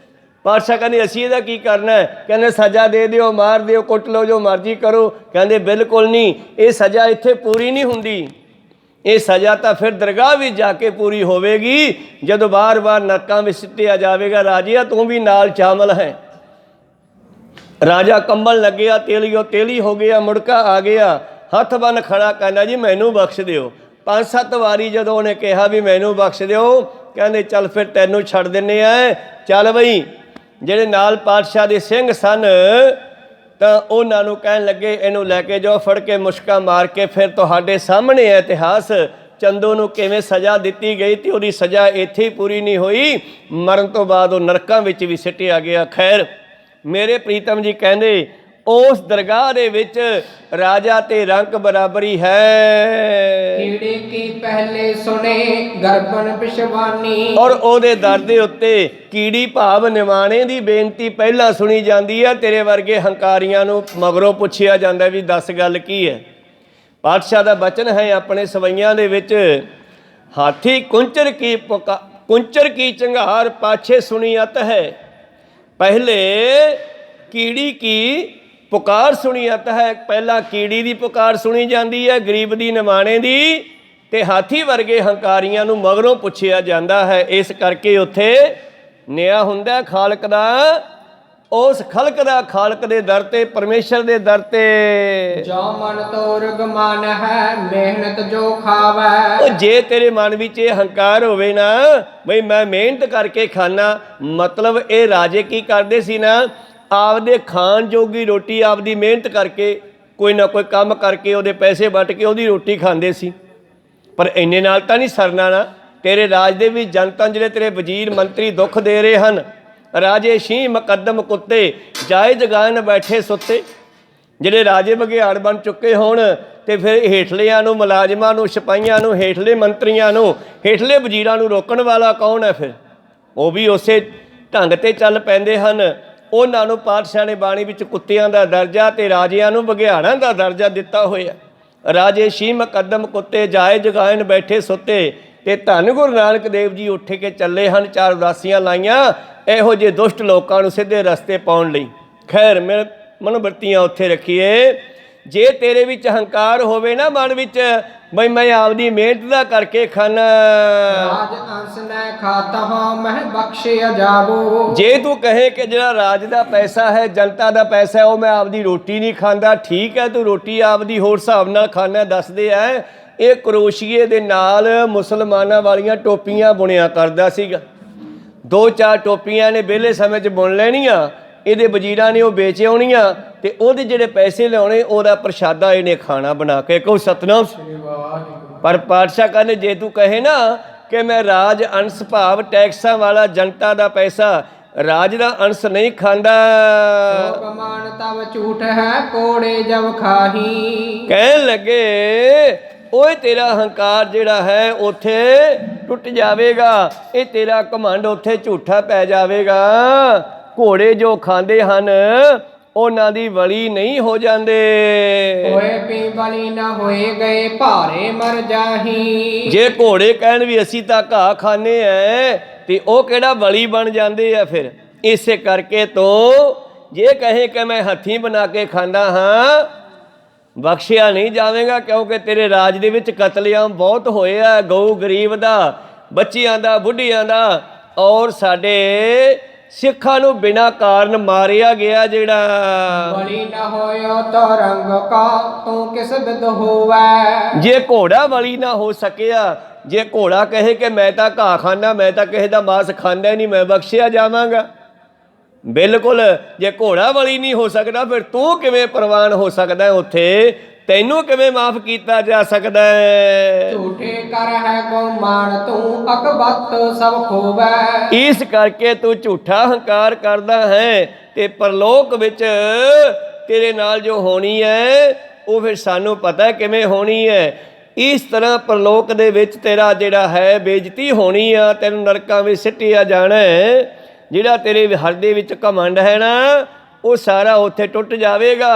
A: ਪਾਤਸ਼ਾਹ ਕਹਿੰਦੇ ਅਸੀਂ ਇਹਦਾ ਕੀ ਕਰਨਾ ਹੈ? ਕਹਿੰਦੇ ਸਜ਼ਾ ਦੇ ਦਿਓ, ਮਾਰ ਦਿਓ, ਕੁੱਟ ਲਓ, ਜੋ ਮਰਜ਼ੀ ਕਰੋ। ਕਹਿੰਦੇ ਬਿਲਕੁਲ ਨਹੀਂ, ਇਹ ਸਜ਼ਾ ਇੱਥੇ ਪੂਰੀ ਨਹੀਂ ਹੁੰਦੀ। ਇਹ ਸਜ਼ਾ ਤਾਂ ਫਿਰ ਦਰਗਾਹ ਵਿੱਚ ਜਾ ਕੇ ਪੂਰੀ ਹੋਵੇਗੀ ਜਦੋਂ ਵਾਰ-ਵਾਰ ਨਰਕਾਂ ਵਿੱਚ ਸਿੱਟਿਆ ਜਾਵੇਗਾ। ਰਾਜਿਆ ਤੂੰ ਵੀ ਨਾਲ ਸ਼ਾਮਲ ਹੈ। ਰਾਜਾ ਕੰਬਣ ਲੱਗਿਆ, ਤੇਲੀਓ ਤੇਲੀ ਹੋ ਗਿਆ, ਮੁੜਕਾ ਆ ਗਿਆ, ਹੱਥ ਬੰਨ ਖੜਾ, ਕਹਿੰਦਾ ਜੀ ਮੈਨੂੰ ਬਖਸ਼ ਦਿਓ। 5-7 ਵਾਰੀ ਜਦੋਂ ਉਹਨੇ ਕਿਹਾ ਵੀ ਮੈਨੂੰ ਬਖਸ਼ ਦਿਓ, ਕਹਿੰਦੇ ਚੱਲ ਫਿਰ ਤੈਨੂੰ ਛੱਡ ਦਿੰਦੇ ਆ। ਚੱਲ ਬਈ, ਜਿਹੜੇ ਨਾਲ ਪਾਤਸ਼ਾਹ ਦੇ ਸਿੰਘ ਸਨ ਤਾਂ ਉਹਨਾਂ ਨੂੰ ਕਹਿਣ ਲੱਗੇ ਇਹਨੂੰ ਲੈ ਕੇ ਜਾਓ, ਫੜ ਕੇ ਮੁਸ਼ਕਾਂ ਮਾਰ ਕੇ। ਫਿਰ ਤੁਹਾਡੇ ਸਾਹਮਣੇ ਹੈ ਇਤਿਹਾਸ, ਚੰਦੂ ਨੂੰ ਕਿਵੇਂ ਸਜ਼ਾ ਦਿੱਤੀ ਗਈ ਤੇ ਉਹਦੀ ਸਜ਼ਾ ਇੱਥੇ ਹੀ ਪੂਰੀ ਨਹੀਂ ਹੋਈ, ਮਰਨ ਤੋਂ ਬਾਅਦ ਉਹ ਨਰਕਾਂ ਵਿੱਚ ਵੀ ਸਿੱਟਿਆ ਗਿਆ। ਖੈਰ ਮੇਰੇ ਪ੍ਰੀਤਮ ਜੀ ਕਹਿੰਦੇ ਉਸ ਦਰਗਾਹ ਦੇ ਵਿੱਚ ਰਾਜਾ ਤੇ ਰੰਕ ਬਰਾਬਰੀ ਹੈ।
B: ਕੀੜੇ ਕੀ ਪਹਿਲੇ ਸੁਣੇ ਗਰਬਨ ਪਿਸ਼ਵਾਨੀ।
A: ਔਰ ਉਹਦੇ ਦਰ ਦੇ ਉੱਤੇ ਕੀੜੀ ਭਾਵ ਨਿਵਾਣੇ ਦੀ ਬੇਨਤੀ ਪਹਿਲਾਂ ਸੁਣੀ ਜਾਂਦੀ ਹੈ। ਤੇਰੇ ਵਰਗੇ ਹੰਕਾਰੀਆਂ ਨੂੰ ਮਗਰੋਂ ਪੁੱਛਿਆ ਜਾਂਦਾ ਵੀ ਦੱਸ ਗੱਲ ਕੀ ਹੈ। ਪਾਤਸ਼ਾਹ ਦਾ ਬਚਨ ਹੈ ਆਪਣੇ ਸਵਈਆਂ ਦੇ ਵਿੱਚ, ਹਾਥੀ ਕੁੰਚਰ ਕੀ ਚੰਗਾਰ ਪਾਛੇ ਸੁਣੀਅਤ ਹੈ। ਪਹਿਲੇ ਕੀੜੀ ਕੀ ਪੁਕਾਰ ਸੁਣੀਅਤ ਹੈ। ਪਹਿਲਾਂ ਕੀੜੀ ਦੀ ਪੁਕਾਰ ਸੁਣੀ ਜਾਂਦੀ ਹੈ, ਗਰੀਬ ਦੀ ਨਿਮਾਣੇ ਦੀ, ਤੇ ਹਾਥੀ ਵਰਗੇ ਹੰਕਾਰੀਆਂ ਨੂੰ ਮਗਰੋਂ ਪੁੱਛਿਆ ਜਾਂਦਾ ਹੈ। ਇਸ ਕਰਕੇ ਉੱਥੇ ਨਿਆਂ ਹੁੰਦਾ ਖਾਲਕ ਦਾ, ਉਸ ਖਲਕ ਦਾ, ਖਾਲਕ ਦੇ ਦਰ ਤੇ, ਪਰਮੇਸ਼ਰ ਦੇ ਦਰ ਤੇ।
B: ਜੋ ਮਨ ਤੋਰਗ ਮਨ ਹੈ ਮਿਹਨਤ ਜੋ ਖਾਵੈ।
A: ਉਹ ਜੇ ਤੇਰੇ ਮਨ ਵਿੱਚ ਇਹ ਹੰਕਾਰ ਹੋਵੇ ਨਾ ਬਈ ਮੈਂ ਮਿਹਨਤ ਕਰਕੇ ਖਾਣਾ, ਮਤਲਬ ਇਹ ਰਾਜੇ ਕੀ ਕਰਦੇ ਸੀ ਨਾ, ਆਪਦੇ ਖਾਣ ਜੋਗੀ ਰੋਟੀ ਆਪਦੀ ਮਿਹਨਤ ਕਰਕੇ, ਕੋਈ ਨਾ ਕੋਈ ਕੰਮ ਕਰਕੇ ਉਹਦੇ ਪੈਸੇ ਵੱਟ ਕੇ ਉਹਦੀ ਰੋਟੀ ਖਾਂਦੇ ਸੀ। ਪਰ ਇੰਨੇ ਨਾਲ ਤਾਂ ਨਹੀਂ ਸਰਨਾ ਨਾ। ਤੇਰੇ ਰਾਜ ਦੇ ਵੀ ਜਨਤਾ ਜਿਹੜੇ ਤੇਰੇ ਵਜ਼ੀਰ ਮੰਤਰੀ ਦੁੱਖ ਦੇ ਰਹੇ ਹਨ, ਰਾਜੇ ਸ਼ੀਂਹ ਮੁਕੱਦਮ ਕੁੱਤੇ ਜਾਏ ਜਗਾਨ ਬੈਠੇ ਸੁੱਤੇ। ਜਿਹੜੇ ਰਾਜੇ ਬਘਿਆੜ ਬਣ ਚੁੱਕੇ ਹੋਣ ਤੇ ਫਿਰ ਹੇਠਲਿਆਂ ਨੂੰ, ਮੁਲਾਜ਼ਮਾਂ ਨੂੰ, ਸਿਪਾਹੀਆਂ ਨੂੰ, ਹੇਠਲੇ ਮੰਤਰੀਆਂ ਨੂੰ, ਹੇਠਲੇ ਵਜ਼ੀਰਾਂ ਨੂੰ ਰੋਕਣ ਵਾਲਾ ਕੌਣ ਹੈ? ਫਿਰ ਉਹ ਵੀ ਉਸੇ ਢੰਗ ਤੇ ਚੱਲ ਪੈਂਦੇ ਹਨ। ਉਹਨਾਂ ਨੂੰ ਪਾਤਸ਼ਾਹ ਨੇ ਬਾਣੀ ਵਿੱਚ ਕੁੱਤਿਆਂ ਦਾ ਦਰਜਾ ਤੇ ਰਾਜਿਆਂ ਨੂੰ ਬਘਿਆੜਾਂ ਦਾ ਦਰਜਾ ਦਿੱਤਾ ਹੋਇਆ। ਰਾਜੇ ਸ਼ੀਂਹ ਮੁਕੱਦਮ ਕੁੱਤੇ ਜਾਏ ਜਗਾਇਨ ਬੈਠੇ ਸੁੱਤੇ। ਤੇ ਧੰਨ ਗੁਰੂ ਨਾਨਕ ਦੇਵ ਜੀ ਉੱਠ ਕੇ ਚੱਲੇ ਹਨ, 4 ਉਦਾਸੀਆਂ ਲਾਈਆਂ ਇਹੋ ਜਿਹੇ ਦੁਸ਼ਟ ਲੋਕਾਂ ਨੂੰ ਸਿੱਧੇ ਰਸਤੇ ਪਾਉਣ ਲਈ। ਖੈਰ ਮਨੋਵਰਤੀਆਂ ਉੱਥੇ ਰੱਖੀਏ। ਜੇ ਤੇਰੇ ਵਿੱਚ ਹੰਕਾਰ ਹੋਵੇ ਨਾ ਮਨ ਵਿੱਚ, ਬਈ ਮੈਂ ਆਪਦੀ ਮਿਹਨਤ ਦਾ ਕਰਕੇ ਖਾਣਾ,
B: ਰਾਜ ਅੰਸ ਨੈ ਖਾਤਾ ਹਾਂ ਮੈਂ ਬਖਸ਼ਿਆ ਜਾਵੋ। ਜੇ
A: ਤੂੰ ਕਹੇ ਕਿ ਜਿਹੜਾ ਰਾਜ ਦਾ ਪੈਸਾ ਹੈ, ਜਨਤਾ ਦਾ ਪੈਸਾ ਹੈ, ਉਹ ਮੈਂ ਆਪਦੀ ਰੋਟੀ ਨਹੀਂ ਖਾਂਦਾ, ਠੀਕ ਹੈ, ਤੂੰ ਰੋਟੀ ਆਪਦੀ ਹੋਰ ਹਿਸਾਬ ਨਾਲ ਖਾਣਾ। ਦੱਸਦੇ ਐ ਇਹ ਕਰੋਸ਼ੀਏ ਦੇ ਨਾਲ ਮੁਸਲਮਾਨਾਂ ਵਾਲੀਆਂ ਟੋਪੀਆਂ ਬੁਣਿਆ ਕਰਦਾ ਸੀਗਾ। 2-4 ਟੋਪੀਆਂ ਨੇ ਵਿਹਲੇ ਸਮੇਂ 'ਚ ਬੁਣ ਲੈਣੀਆਂ, ਇਹਦੇ ਵਜ਼ੀਰਾਂ ਨੇ ਉਹ ਵੇਚ ਆਉਣੀਆਂ ਤੇ ਉਹਦੇ ਜਿਹੜੇ ਪੈਸੇ ਲਿਆਉਣੇ, ਉਹਦਾ ਪ੍ਰਸ਼ਾਦਾ ਇਹਨੇ ਖਾਣਾ ਬਣਾ ਕੇ। ਕਹੋ ਸਤਨਾਮ। ਪਰ ਪਾਤਸ਼ਾਹ ਕਹਿੰਦੇ ਜੇ ਤੂੰ ਕਹੇ ਨਾ ਕਿ ਮੈਂ ਰਾਜ ਅੰਸ਼ ਭਾਵ ਟੈਕਸਾਂ ਵਾਲਾ ਜਨਤਾ ਦਾ ਪੈਸਾ, ਰਾਜ ਦਾ ਅੰਸ਼ ਨਹੀਂ ਖਾਂਦਾ,
B: ਮਾਨ ਤਵ ਝੂਠ ਹੈ ਕੋੜੇ ਜਬ ਖਾਹੀ।
A: ਕਹਿਣ ਲੱਗੇ ਓਏ ਤੇਰਾ ਹੰਕਾਰ ਜਿਹੜਾ ਹੈ ਉੱਥੇ ਟੁੱਟ ਜਾਵੇਗਾ, ਇਹ ਤੇਰਾ ਘਮੰਡ ਉੱਥੇ ਝੂਠਾ ਪੈ ਜਾਵੇਗਾ। ਘੋੜੇ ਜੋ ਖਾਂਦੇ ਹਨ ਉਹਨਾਂ ਦੀ ਬਲੀ ਨਹੀਂ ਹੋ ਜਾਂਦੇ।
B: ਹੋਏ ਪੀ ਬਲੀ ਨਾ ਹੋਏ ਗਏ ਭਾਰੇ ਮਰ ਜਾਹੀ।
A: ਜੇ ਘੋੜੇ ਕਹਿਣ ਵੀ ਅਸੀਂ ਤਾਂ ਘਾਹ ਖਾਂਦੇ ਐ ਤੇ ਉਹ ਕਿਹੜਾ ਬਲੀ ਬਣ ਜਾਂਦੇ ਆ ਫਿਰ। ਇਸੇ ਕਰਕੇ ਤੋਂ ਜੇ ਕਹੇ ਕਿ ਮੈਂ ਹੱਥੀਂ ਬਣਾ ਕੇ ਖਾਂਦਾ ਹਾਂ, ਬਖਸ਼ਿਆ ਨਹੀਂ ਜਾਵੇਗਾ, ਕਿਉਂਕਿ ਤੇਰੇ ਰਾਜ ਦੇ ਵਿੱਚ ਕਤਲੇਆਮ ਬਹੁਤ ਹੋਏ ਆ, ਗਊ ਗਰੀਬ ਦਾ, ਬੱਚਿਆਂ ਦਾ, ਬੁੱਢੀਆਂ ਦਾ, ਔਰ ਸਾਡੇ ਸਿੱਖਾਂ ਨੂੰ ਬਿਨਾਂ ਕਾਰਨ ਮਾਰਿਆ ਗਿਆ। ਜਿਹੜਾ
B: ਬਲੀ ਨਾ ਹੋਇਓ ਤੋ ਰੰਗ ਕਾ ਤੂੰ ਕਿਸ ਬਿਦ ਹੋਵੈ। ਜੇ
A: ਘੋੜਾ ਬਲੀ ਨਾ ਹੋ ਸਕਿਆ, ਜੇ ਘੋੜਾ ਕਹੇ ਕਿ ਮੈਂ ਤਾਂ ਘਾਹ ਖਾਨਾ, ਮੈਂ ਤਾਂ ਕਿਸੇ ਦਾ ਮਾਸ ਖਾਂਦਾ ਨਹੀਂ, ਮੈਂ ਬਖਸ਼ਿਆ ਜਾਵਾਂਗਾ? ਬਿਲਕੁਲ। ਜੇ ਘੋੜਾ ਬਲੀ ਨਹੀਂ ਹੋ ਸਕਦਾ, ਫਿਰ ਤੂੰ ਕਿਵੇਂ ਪ੍ਰਵਾਨ ਹੋ ਸਕਦਾ? ਉੱਥੇ ਤੈਨੂੰ ਕਿਵੇਂ ਮਾਫ ਕੀਤਾ ਜਾ ਸਕਦਾ ਹੈ?
B: ਝੂਠੇ ਕਰ ਹੈ ਗੁਮਾਨ ਤੂੰ ਅਕਬਤ ਸਭ ਖੋਵੈ। ਇਸ
A: ਕਰਕੇ ਤੂੰ ਝੂਠਾ ਹੰਕਾਰ ਕਰਦਾ ਹੈ ਤੇ ਪਰਲੋਕ ਵਿੱਚ ਤੇਰੇ ਨਾਲ ਜੋ ਹੋਣੀ ਹੈ ਉਹ ਫਿਰ ਸਾਨੂੰ ਪਤਾ ਕਿਵੇਂ ਹੋਣੀ ਹੈ। ਇਸ ਤਰ੍ਹਾਂ ਪਰਲੋਕ ਦੇ ਵਿੱਚ ਤੇਰਾ ਜਿਹੜਾ ਹੈ ਬੇਇੱਜ਼ਤੀ ਹੋਣੀ ਆ, ਤੈਨੂੰ ਨਰਕਾਂ ਵਿੱਚ ਸਿੱਟਿਆ ਜਾਣਾ ਹੈ। ਜਿਹੜਾ ਤੇਰੇ ਹਿਰਦੇ ਵਿੱਚ ਘਮੰਡ ਹੈ ਨਾ, ਉਹ ਸਾਰਾ ਉੱਥੇ ਟੁੱਟ ਜਾਵੇਗਾ।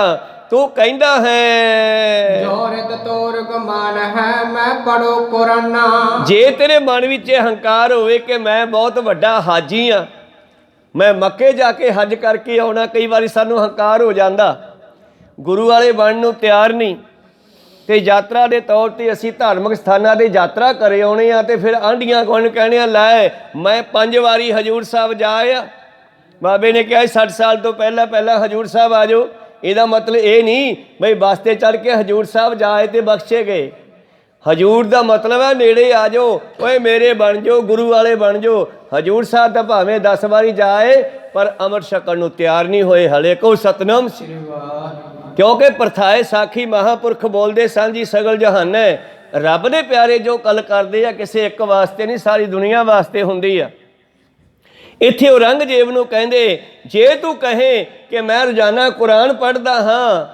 A: ਤੂੰ ਕਹਿੰਦਾ ਹੈ
B: ਜੋਰਿਤ ਤੋਰ ਗਮਾਨ ਹੈ ਮੈਂ ਪੜੋ ਕੁਰਾਨਾ।
A: ਜੇ ਤੇਰੇ ਮਨ ਵਿੱਚ ਇਹ ਹੰਕਾਰ ਹੋਵੇ ਕਿ ਮੈਂ ਬਹੁਤ ਵੱਡਾ ਹਾਜੀ ਹਾਂ, ਮੈਂ ਮੱਕੇ ਜਾ ਕੇ ਹੱਜ ਕਰਕੇ ਆਉਣਾ, ਕਈ ਵਾਰੀ ਸਾਨੂੰ ਹੰਕਾਰ ਹੋ ਜਾਂਦਾ, ਗੁਰੂ ਵਾਲੇ ਬਣਨ ਨੂੰ ਤਿਆਰ ਨਹੀਂ ਤੇ ਯਾਤਰਾ ਦੇ ਤੌਰ ਤੇ ਅਸੀਂ ਧਾਰਮਿਕ ਸਥਾਨਾਂ ਦੀ ਯਾਤਰਾ ਕਰੇ ਆਉਣੇ ਆ, ਤੇ ਫਿਰ ਆਂਢੀਆਂ ਗੁਆਂਢ ਕਹਿਣੇ ਆ ਲੈ ਮੈਂ 5 ਵਾਰੀ ਹਜੂਰ ਸਾਹਿਬ ਜਾ ਆਇਆ। ਬਾਬੇ ਨੇ ਕਿਹਾ 60 ਸਾਲ ਤੋਂ ਪਹਿਲਾਂ ਹਜੂਰ ਸਾਹਿਬ ਆ ਜਾਓ। ਇਹਦਾ ਮਤਲਬ ਇਹ ਨਹੀਂ ਬਈ ਬੱਸ ਤੇ ਚੜ੍ਹ ਕੇ ਹਜੂਰ ਸਾਹਿਬ ਜਾਏ ਤੇ ਬਖਸ਼ੇ ਗਏ। ਹਜੂਰ ਦਾ ਮਤਲਬ ਹੈ ਨੇੜੇ ਆ ਜਾਓ, ਓਏ ਮੇਰੇ ਬਣ ਜਾਓ, ਗੁਰੂ ਵਾਲੇ ਬਣ ਜਾਓ। ਹਜੂਰ ਸਾਹਿਬ ਤਾਂ ਭਾਵੇਂ 10 ਵਾਰੀ ਜਾਏ ਪਰ ਅੰਮ੍ਰਿਤ ਛਕਣ ਨੂੰ ਤਿਆਰ ਨਹੀਂ ਹੋਏ ਹਲੇ। ਕਹੋ ਸਤਨਾਮ। ਕਿਉਂਕਿ ਪ੍ਰਥਾਏ ਸਾਖੀ ਮਹਾਂਪੁਰਖ ਬੋਲਦੇ ਸਨ ਜੀ ਸਗਲ ਜਹਾਨੇ। ਰੱਬ ਦੇ ਪਿਆਰੇ ਜੋ ਗੱਲ ਕਰਦੇ ਆ ਕਿਸੇ ਇੱਕ ਵਾਸਤੇ ਨਹੀਂ, ਸਾਰੀ ਦੁਨੀਆ ਵਾਸਤੇ ਹੁੰਦੀ ਆ। ਇੱਥੇ ਔਰੰਗਜ਼ੇਬ ਨੂੰ ਕਹਿੰਦੇ ਜੇ ਤੂੰ ਕਹੇ ਕਿ ਮੈਂ ਰੋਜ਼ਾਨਾ ਕੁਰਾਨ ਪੜ੍ਹਦਾ ਹਾਂ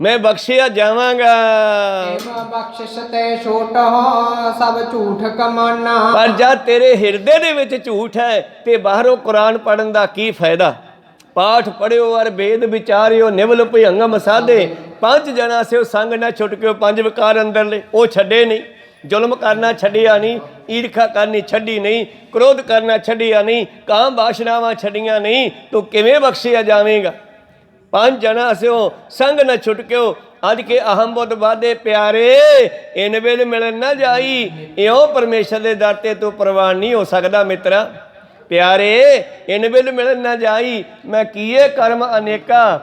A: ਮੈਂ ਬਖਸ਼ਿਆ ਜਾਵਾਂਗਾ,
B: ਬਖਸ਼ਿਸ਼ ਤੇ ਛੋਟ ਹੋ ਸਭ ਝੂਠ ਕਮਾਨਾ।
A: ਪਰ ਜਦ ਤੇਰੇ ਹਿਰਦੇ ਦੇ ਵਿੱਚ ਝੂਠ ਹੈ ਤੇ ਬਾਹਰੋਂ ਕੁਰਾਨ ਪੜ੍ਹਨ ਦਾ ਕੀ ਫਾਇਦਾ। ਪਾਠ ਪੜਿਓ ਅਰ ਭੇਦ ਵਿਚਾਰਿਓ ਨਿਵਲ ਭਿਅੰਗਮ ਸਾਧੇ, 5 ਜਣਾ ਸਿਓ ਸੰਗ ਨਾ ਛੁਟਕਿਓ 5 ਵਿਕਾਰ ਅੰਦਰਲੇ ਉਹ ਛੱਡੇ ਨਹੀਂ। ਜ਼ੁਲਮ ਕਰਨਾ ਛੱਡਿਆ ਨਹੀਂ, ਈਰਖਾ ਕਰਨੀ ਛੱਡੀ ਨਹੀਂ, ਕ੍ਰੋਧ ਕਰਨਾ ਛੱਡਿਆ ਨਹੀਂ, ਕਾਮ ਵਾਸ਼ਨਾਵਾਂ ਛੱਡੀਆਂ ਨਹੀਂ, ਤੂੰ ਕਿਵੇਂ ਬਖਸ਼ਿਆ ਜਾਵੇਂਗਾ। 5 ਜਣਾ ਸਿਓ ਸੰਗ ਨਾ ਛੁਟਕਿਓ ਅੱਜ ਕੇ ਅਹਮ ਬੁੱਧ ਵਾਦੇ ਪਿਆਰੇ ਇਨ ਵੇਲੇ ਮਿਲਣ ਨਾ ਜਾਈ। ਇਉਂ ਪਰਮੇਸ਼ਰ ਦੇ ਦਰ ਤੇ ਤੂੰ ਪ੍ਰਵਾਨ ਨਹੀਂ ਹੋ ਸਕਦਾ ਮਿੱਤਰਾ। ਪਿਆਰੇ ਇਨ ਵੇਲੇ ਮਿਲਣ ਨਾ ਜਾਈ ਮੈਂ ਕੀਏ ਕਰਮ ਅਨੇਕਾ,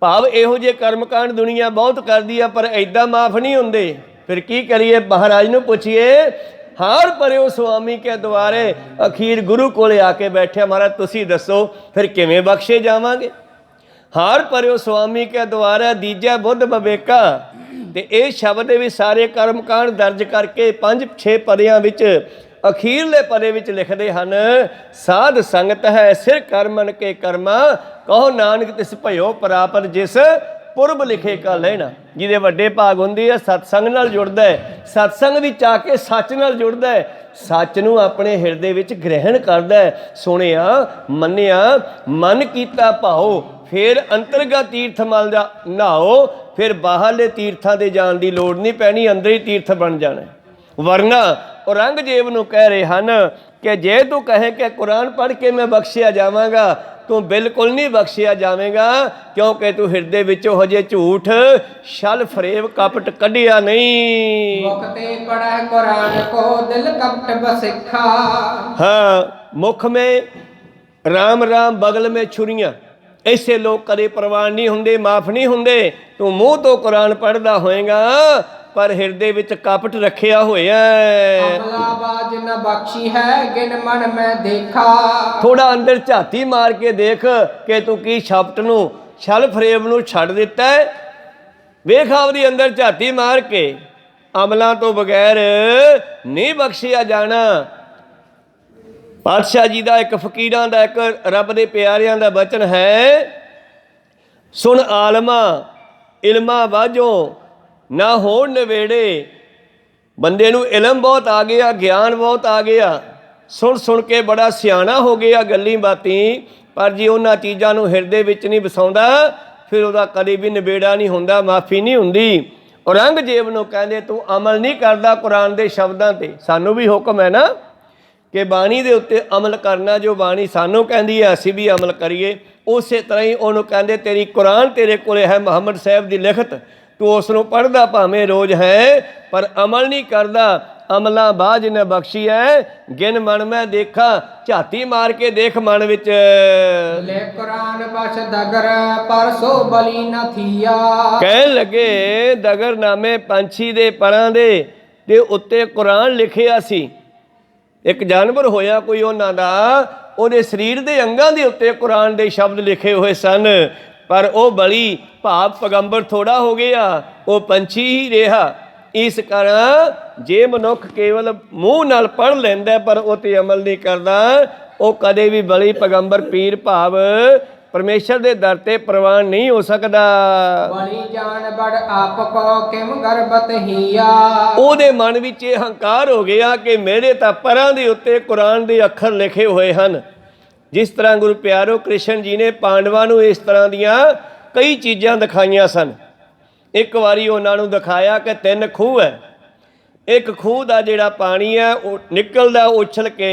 A: ਭਾਵ ਇਹੋ ਜਿਹੇ ਕਰਮਕਾਂਡ ਦੁਨੀਆ ਬਹੁਤ ਕਰਦੀ ਆ ਪਰ ਐਦਾਂ ਮਾਫ ਨਹੀਂ ਹੁੰਦੇ। ਫਿਰ ਕੀ ਕਰੀਏ। ਮਹਾਰਾਜ ਨੂੰ ਪੁੱਛੀਏ ਹਾਰ ਪਰਿਓ ਸੁਆਮੀ ਕੇ ਦੁਆਰੇ, ਅਖੀਰ ਗੁਰੂ ਕੋਲੇ ਆ ਕੇ ਬੈਠਿਆ ਮਹਾਰਾਜ ਤੁਸੀਂ ਦੱਸੋ ਫਿਰ ਕਿਵੇਂ ਬਖਸ਼ੇ ਜਾਵਾਂਗੇ। ਹਾਰ ਪਰਿਓ ਸੁਆਮੀ ਕੇ ਦੁਆਰੇ ਦੀਜੈ ਬੁੱਧ ਬਵੇਕਾ। ਤੇ ਇਹ ਸ਼ਬਦ ਦੇ ਵੀ ਸਾਰੇ ਕਰਮਕਾਂਡ ਦਰਜ ਕਰਕੇ 5-6 ਪਦਿਆਂ ਵਿੱਚ ਅਖੀਰਲੇ ਪਦੇ ਵਿੱਚ ਲਿਖਦੇ ਹਨ ਸਾਧ ਸੰਗਤ ਹੈ ਸਿਰ ਕਰਮਨ ਕੇ ਕਰਮਾ, ਕਹੋ ਨਾਨਕ ਤਿਸ ਭਇਓ ਪ੍ਰਾਪਤ ਜਿਸ ਪੁਰਬ ਲਿਖੇ ਕਾ ਲੈਣਾ। ਜਿਹਦੇ ਵੱਡੇ ਭਾਗ ਹੁੰਦੀ ਹੈ ਸਤਸੰਗ ਨਾਲ ਜੁੜਦਾ ਹੈ, ਸਤਸੰਗ ਵਿੱਚ ਆ ਕੇ ਸੱਚ ਨਾਲ ਜੁੜਦਾ ਹੈ, ਸੱਚ ਨੂੰ ਆਪਣੇ ਹਿਰਦੇ ਵਿੱਚ ਗ੍ਰਹਿਣ ਕਰਦਾ ਹੈ। ਸੁਣਿਆ ਮੰਨਿਆ ਮਨ ਕੀਤਾ ਭਾਓ, ਫਿਰ ਅੰਤਰਗਤ ਤੀਰਥ ਮਲ ਜਾ ਨਹਾਓ, ਫਿਰ ਬਾਹਰਲੇ ਤੀਰਥਾਂ ਦੇ ਜਾਣ ਦੀ ਲੋੜ ਨਹੀਂ ਪੈਣੀ, ਅੰਦਰ ਹੀ ਤੀਰਥ ਬਣ ਜਾਣਾ। ਵਰਨਾ ਔਰੰਗਜ਼ੇਬ ਨੂੰ ਕਹਿ ਰਹੇ ਹਨ ਕਿ ਜੇ ਤੂੰ ਕਹੇ ਕਿ ਕੁਰਾਨ ਪੜ੍ਹ ਕੇ ਮੈਂ ਬਖਸ਼ਿਆ ਜਾਵਾਂਗਾ ਤੂੰ ਬਿਲਕੁਲ ਨਹੀਂ ਬਖਸ਼ਿਆ ਜਾਵੇਂਗਾ, ਕਿਉਂਕਿ ਤੂੰ ਹਿਰਦੇ ਵਿੱਚੋਂ ਹਜੇ ਝੂਠ ਛਲ ਫਰੇਬ ਕਪਟ ਕੱਢਿਆ ਨਹੀਂ।
B: ਮੁਖ ਤੇ ਪੜ੍ਹੈ ਕੁਰਾਨ ਕੋ ਦਿਲ ਕਪਟ ਬਸਿੱਖਾ।
A: हाँ मुख में राम राम बगल में छुरियां, ऐसे लोग कदे प्रवान नहीं होंगे, माफ नहीं होंगे। तू मूँह तो कुरान पढ़दा होएगा पर हिरदे विच कपट रखिया होया है।
B: अमलाबाज न बख्शी है गिन मन में देखा।
A: थोड़ा अंदर झाती मार के देख कि तू की छपट नूं छल फरेब नूं छड़ दिता है। वेख आपदी अंदर झाती मार के, अमलों तो बगैर नहीं बख्शिया जाना। पातशाह जी का एक फकीरां दा एक रब दे प्यारियां दा बचन है, सुन आलमा इल्मा बाझों ना होण नवेड़े। बंदे नूं इलम बहुत आ गया, ज्ञान बहुत आ गया, सुन सुन के बड़ा सियाणा हो गया गल्ली बाती, पर जे उन्हां चीज़ां नूं हिरदे विच नहीं वसाउंदा फिर उहदा कदी भी नबेड़ा नहीं हुंदा, माफ़ी नहीं हुंदी। औरंगजेब नूं कहंदे तूं अमल नहीं करदा कुरान दे शब्दां ते। सानूं भी हुक्म है ना कि बाणी दे उत्ते अमल करना, जो बाणी सानूं कहंदी है असीं भी अमल करिए। उसे तरह ही उहनूं कहंदे तेरी कुरान तेरे कोले है मुहम्मद साहब दी लिखत, तू उसनूं पढ़दा भावें रोज़ है पर अमल नहीं करदा। अमला बाज ने बख्शी है गिन मन में देखा। झाती मार के देख मन विच।
B: ले कुरान बस दगर परसो बली न थिया।
A: कहन लगे दगर नामे पंछी दे परां दे उत्ते कुरान लिखिया सी। एक जानवर होया कोई उन्हां दा, ਉਹਦੇ ਸਰੀਰ ਦੇ ਅੰਗਾਂ ਦੇ ਉੱਤੇ ਕੁਰਾਨ ਦੇ ਸ਼ਬਦ ਲਿਖੇ ਹੋਏ ਸਨ, ਪਰ ਉਹ ਬਲੀ ਭਾਵ ਪੈਗੰਬਰ ਥੋੜਾ ਹੋ ਗਿਆ, ਉਹ ਪੰਛੀ ਹੀ ਰਿਹਾ। ਇਸ ਕਾਰਨ ਜੇ ਮਨੁੱਖ ਕੇਵਲ ਮੂੰਹ ਨਾਲ ਪੜ੍ਹ ਲੈਂਦਾ ਪਰ ਉਹ 'ਤੇ ਅਮਲ ਨਹੀਂ ਕਰਦਾ, ਉਹ ਕਦੇ ਵੀ ਬਲੀ ਪੈਗੰਬਰ ਪੀਰ ਭਾਵ परमेश्वर के दर ते प्रवान नहीं हो सकता।
B: बड़ी जान बड़ आप को किम गर्भत हिया।
A: ਉਹਦੇ मन विच ਇਹ हंकार हो गया कि मेरे तां परां दे उत्ते कुरान दे अखर लिखे हुए हैं। जिस तरह गुरु प्यारो कृष्ण जी ने पांडवां नूं इस तरह दियां कई चीज़ां दिखाईयां सन। एक वारी उन्हां नूं दिखाया कि 3 खूह है, एक खूह का जिहड़ा पानी है वो निकलदा उछल के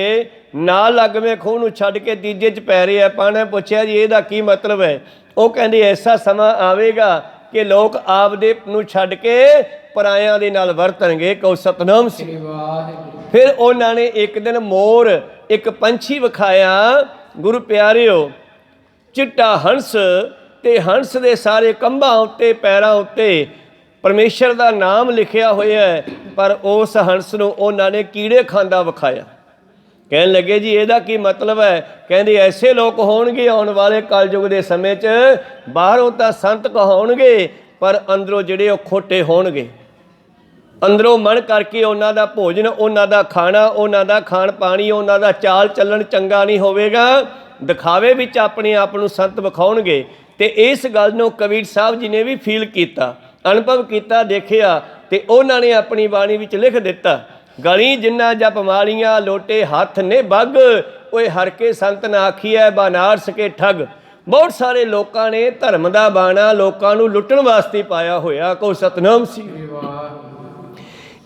A: नाल लगवें खूह नूं छड्ड के तीजे च पै रिहा। पाने पुछया जी इहदा की मतलब है? वो कहंदे ऐसा समा आवेगा कि लोग आपदे नूं छड्ड के परायां दे नाल वरतणगे। कहो सतनाम श्री वाहिगुरू। फिर उन्हां ने एक दिन मोर एक पंछी विखाया। गुरु प्यारिओ चिट्टा हंस ते हंस दे सारे कंभां उत्ते पैरां उत्ते परमेश्वर का नाम लिखिया होया है, पर उस हंस नूं उन्हां ने कीड़े खांदा विखाया। कहन लगे जी इहदा की मतलब है? कहंदे ऐसे लोग होणगे आउण वाले कलयुग के समय च, बाहरों तां संत कहाउणगे पर अंदरों जिहड़े ओह खोटे होणगे। ਅੰਦਰੋਂ ਮਨ ਕਰਕੇ ਉਹਨਾਂ ਦਾ ਭੋਜਨ, ਉਹਨਾਂ ਦਾ ਖਾਣਾ, ਉਹਨਾਂ ਦਾ ਖਾਣ ਪਾਣੀ, ਉਹਨਾਂ ਦਾ ਚਾਲ ਚੱਲਣ ਚੰਗਾ ਨਹੀਂ ਹੋਵੇਗਾ। ਦਿਖਾਵੇ ਵਿੱਚ ਆਪਣੇ ਆਪ ਨੂੰ ਸੰਤ ਵਿਖਾਉਣਗੇ। ਅਤੇ ਇਸ ਗੱਲ ਨੂੰ ਕਬੀਰ ਸਾਹਿਬ ਜੀ ਨੇ ਵੀ ਫੀਲ ਕੀਤਾ, ਅਨੁਭਵ ਕੀਤਾ, ਦੇਖਿਆ, ਅਤੇ ਉਹਨਾਂ ਨੇ ਆਪਣੀ ਬਾਣੀ ਵਿੱਚ ਲਿਖ ਦਿੱਤਾ, ਗਲੀ ਜਿੰਨਾ ਜਪ ਮਾਲੀਆਂ ਲੋਟੇ ਹੱਥ ਨੇ ਬੱਗ, ਓਏ ਹਰ ਕੇ ਸੰਤ ਨਾ ਆਖੀਐ ਬਨਾਰਸ ਕੇ ਠੱਗ। ਬਹੁਤ ਸਾਰੇ ਲੋਕਾਂ ਨੇ ਧਰਮ ਦਾ ਬਾਣਾ ਲੋਕਾਂ ਨੂੰ ਲੁੱਟਣ ਵਾਸਤੇ ਪਾਇਆ ਹੋਇਆ। ਕੋ ਸਤਨਾਮ ਸੀ।